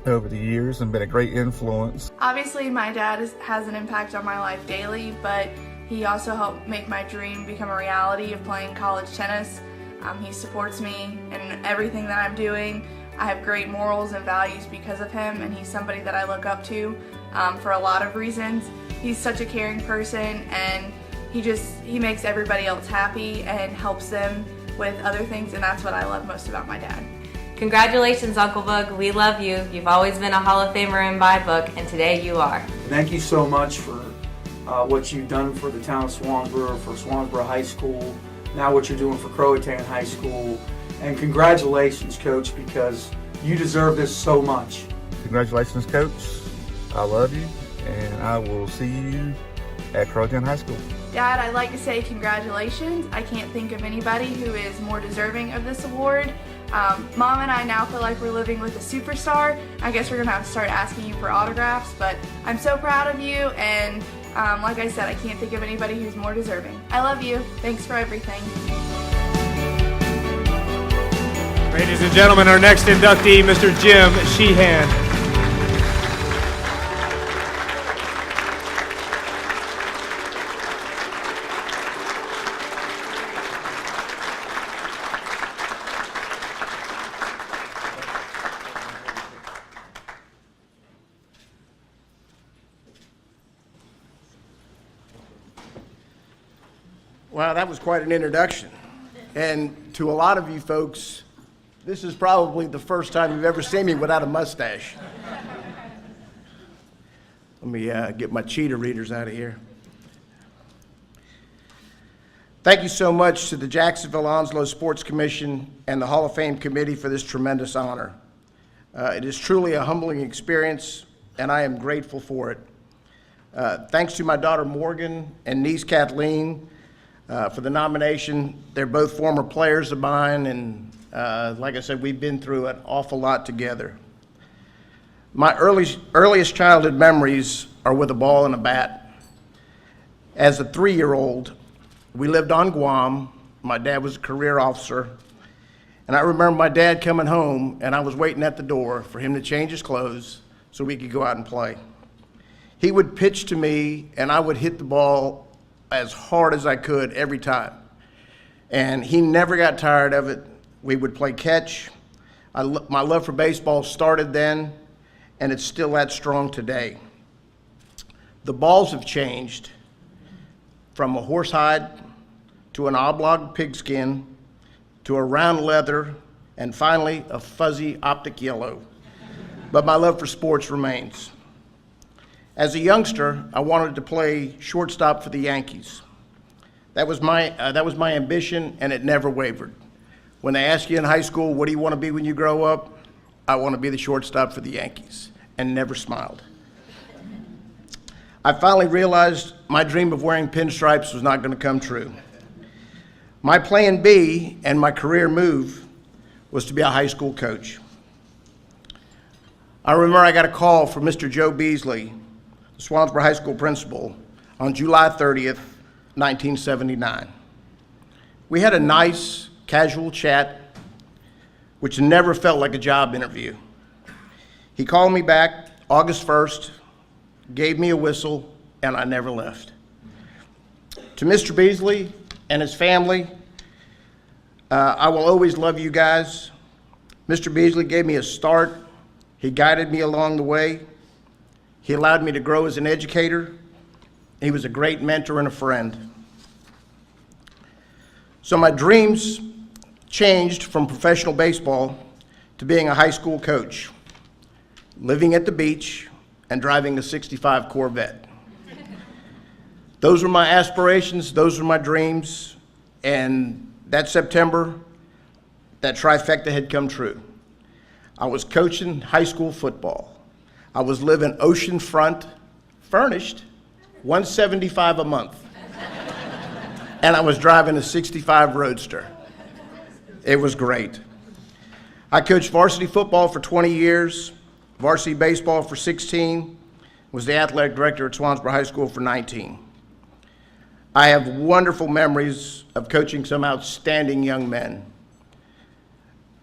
Speaker 19: over the years, and been a great influence.
Speaker 20: Obviously, my dad has an impact on my life daily, but he also helped make my dream become a reality of playing college tennis. He supports me in everything that I'm doing. I have great morals and values because of him, and he's somebody that I look up to for a lot of reasons. He's such a caring person, and he makes everybody else happy and helps them with other things, and that's what I love most about my dad.
Speaker 18: Congratulations, Uncle Boog. We love you. You've always been a Hall of Famer in my book, and today you are.
Speaker 17: Thank you so much for what you've done for the town of Swansboro, for Swansboro High School, now what you're doing for Croatan High School. And congratulations, Coach, because you deserve this so much.
Speaker 19: Congratulations, Coach. I love you, and I will see you at Carrollton High School.
Speaker 20: Dad, I'd like to say congratulations. I can't think of anybody who is more deserving of this award. Mom and I now feel like we're living with a superstar. I guess we're gonna have to start asking you for autographs, but I'm so proud of you, and like I said, I can't think of anybody who's more deserving. I love you. Thanks for everything.
Speaker 1: Ladies and gentlemen, our next inductee, Mr. Jim Sheehan.
Speaker 21: Wow, that was quite an introduction. And to a lot of you folks, this is probably the first time you've ever seen me without a mustache. Let me get my cheetah readers out of here. Thank you so much to the Jacksonville Onslow Sports Commission and the Hall of Fame Committee for this tremendous honor. It is truly a humbling experience, and I am grateful for it. Thanks to my daughter Morgan and niece Kathleen for the nomination. They're both former players of mine, and like I said, we've been through an awful lot together. My earliest childhood memories are with a ball and a bat. As a 3-year-old, we lived on Guam. My dad was a career officer, and I remember my dad coming home, and I was waiting at the door for him to change his clothes so we could go out and play. He would pitch to me, and I would hit the ball as hard as I could every time. And he never got tired of it. We would play catch. My love for baseball started then, and it's still that strong today. The balls have changed from a horsehide to an oblong pigskin to a round leather and finally a fuzzy optic yellow. But my love for sports remains. As a youngster, I wanted to play shortstop for the Yankees. That was my ambition, and it never wavered. When they ask you in high school, what do you want to be when you grow up? I want to be the shortstop for the Yankees, and never smiled. I finally realized my dream of wearing pinstripes was not going to come true. My plan B and my career move was to be a high school coach. I remember I got a call from Mr. Joe Beasley, the Swansboro High School principal, on July 30th, 1979. We had a nice, casual chat, which never felt like a job interview. He called me back August 1st, gave me a whistle, and I never left. To Mr. Beasley and his family, I will always love you guys. Mr. Beasley gave me a start. He guided me along the way. He allowed me to grow as an educator. He was a great mentor and a friend. So my dreams changed from professional baseball to being a high school coach, living at the beach, and driving a '65 Corvette. Those were my aspirations, those were my dreams, and that September, that trifecta had come true. I was coaching high school football. I was living oceanfront, furnished, $175 a month. And I was driving a '65 Roadster. It was great. I coached varsity football for 20 years, varsity baseball for 16, was the athletic director at Swansboro High School for 19. I have wonderful memories of coaching some outstanding young men.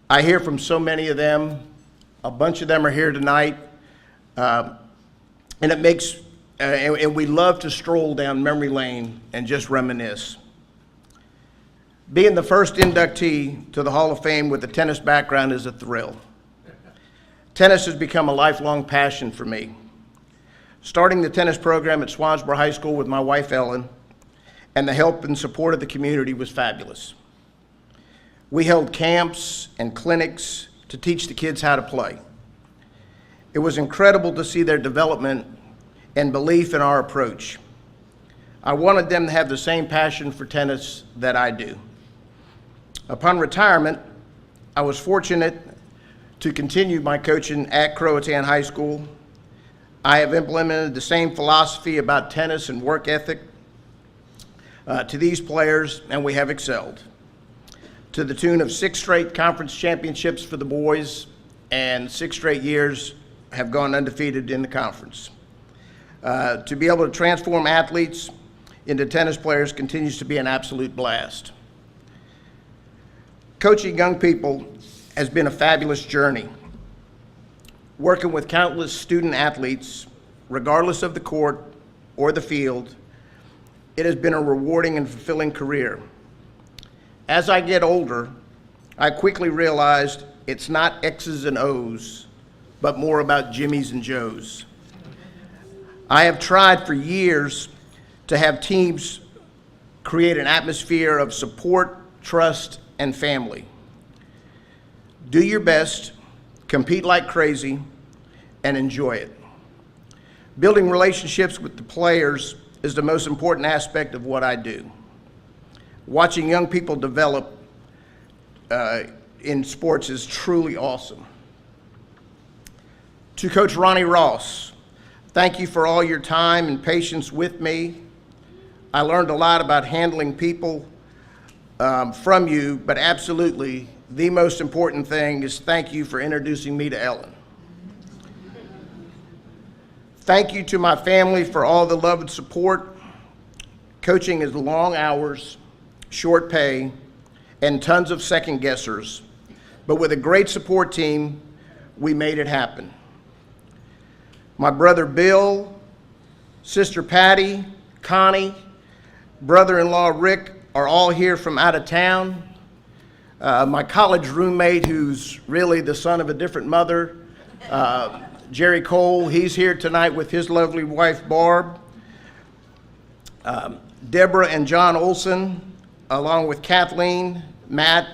Speaker 21: I hear from so many of them. A bunch of them are here tonight. And it makes, and we love to stroll down memory lane and just reminisce. Being the first inductee to the Hall of Fame with a tennis background is a thrill. Tennis has become a lifelong passion for me. Starting the tennis program at Swansboro High School with my wife Ellen, and the help and support of the community was fabulous. We held camps and clinics to teach the kids how to play. It was incredible to see their development and belief in our approach. I wanted them to have the same passion for tennis that I do. Upon retirement, I was fortunate to continue my coaching at Croatan High School. I have implemented the same philosophy about tennis and work ethic to these players, and we have excelled to the tune of 6 straight conference championships for the boys, and 6 straight years have gone undefeated in the conference. To be able to transform athletes into tennis players continues to be an absolute blast. Coaching young people has been a fabulous journey. Working with countless student athletes, regardless of the court or the field, it has been a rewarding and fulfilling career. As I get older, I quickly realized it's not X's and O's, but more about Jimmys and Joes. I have tried for years to have teams create an atmosphere of support, trust, and family. Do your best, compete like crazy, and enjoy it. Building relationships with the players is the most important aspect of what I do. Watching young people develop in sports is truly awesome. To Coach Ronnie Ross, thank you for all your time and patience with me. I learned a lot about handling people from you, but absolutely the most important thing is thank you for introducing me to Ellen. Thank you to my family for all the love and support. Coaching is long hours, short pay, and tons of second guessers. But with a great support team, we made it happen. My brother Bill, sister Patty, Connie, brother-in-law Rick are all here from out of town. My college roommate, who's really the son of a different mother, Jerry Cole, he's here tonight with his lovely wife, Barb. Deborah and John Olson, along with Kathleen, Matt,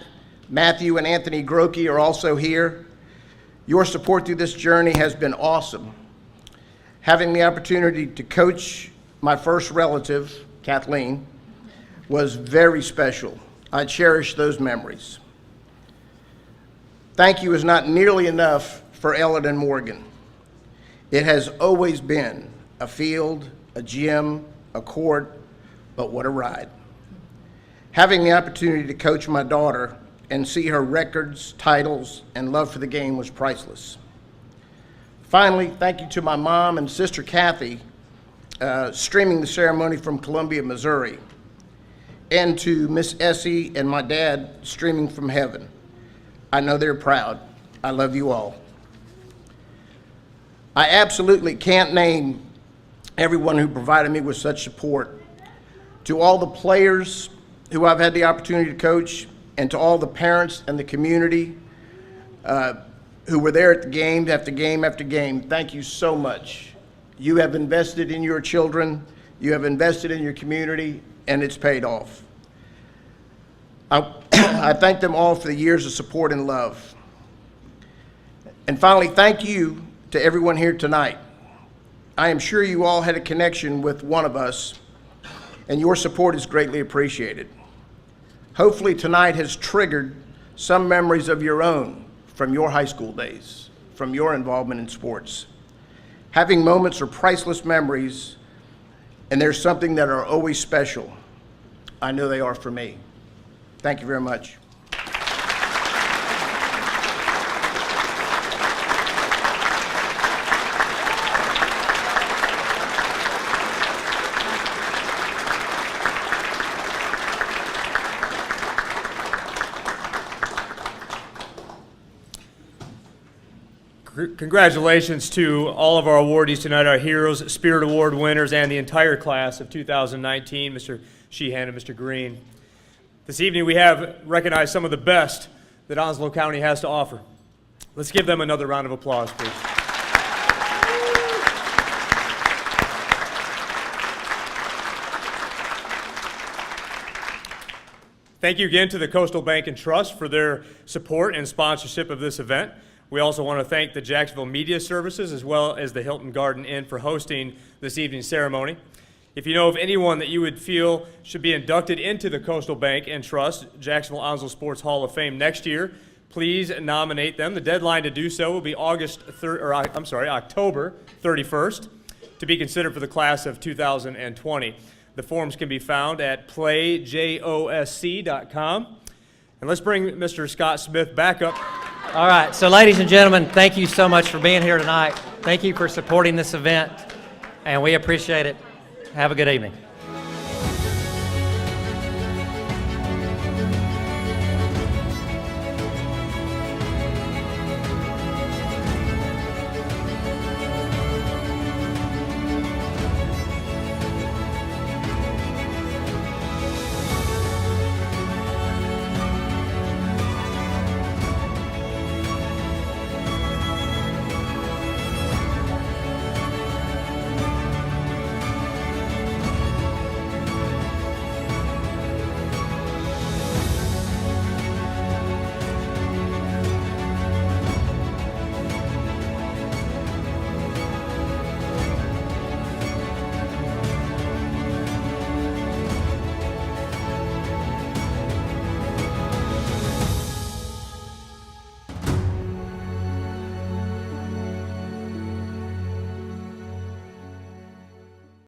Speaker 21: Matthew, and Anthony Grokey are also here. Your support through this journey has been awesome. Having the opportunity to coach my first relative, Kathleen, was very special. I cherish those memories. Thank you is not nearly enough for Ellen and Morgan. It has always been a field, a gym, a court, but what a ride. Having the opportunity to coach my daughter and see her records, titles, and love for the game was priceless. Finally, thank you to my mom and sister Kathy, streaming the ceremony from Columbia, Missouri, and to Miss Essie and my dad streaming from heaven. I know they're proud. I love you all. I absolutely can't name everyone who provided me with such support. To all the players who I've had the opportunity to coach, and to all the parents and the community who were there at the game after game after game, thank you so much. You have invested in your children, you have invested in your community, and it's paid off. I thank them all for the years of support and love. And finally, thank you to everyone here tonight. I am sure you all had a connection with one of us, and your support is greatly appreciated. Hopefully tonight has triggered some memories of your own from your high school days, from your involvement in sports. Having moments are priceless memories, and there's something that are always special. I know they are for me. Thank you very much.
Speaker 1: Congratulations to all of our awardees tonight, our Heroes, Spirit Award winners, and the entire class of 2019, Mr. Sheehan and Mr. Green. This evening we have recognized some of the best that Onslow County has to offer. Let's give them another round of applause, please. Thank you again to the Coastal Bank and Trust for their support and sponsorship of this event. We also want to thank the Jacksonville Media Services as well as the Hilton Garden Inn for hosting this evening's ceremony. If you know of anyone that you would feel should be inducted into the Coastal Bank and Trust Jacksonville Onslow Sports Hall of Fame next year, please nominate them. The deadline to do so will be October 31st to be considered for the class of 2020. The forms can be found at playjosc.com. And let's bring Mr. Scott Smith back up.
Speaker 9: All right, so ladies and gentlemen, thank you so much for being here tonight. Thank you for supporting this event, and we appreciate it. Have a good evening.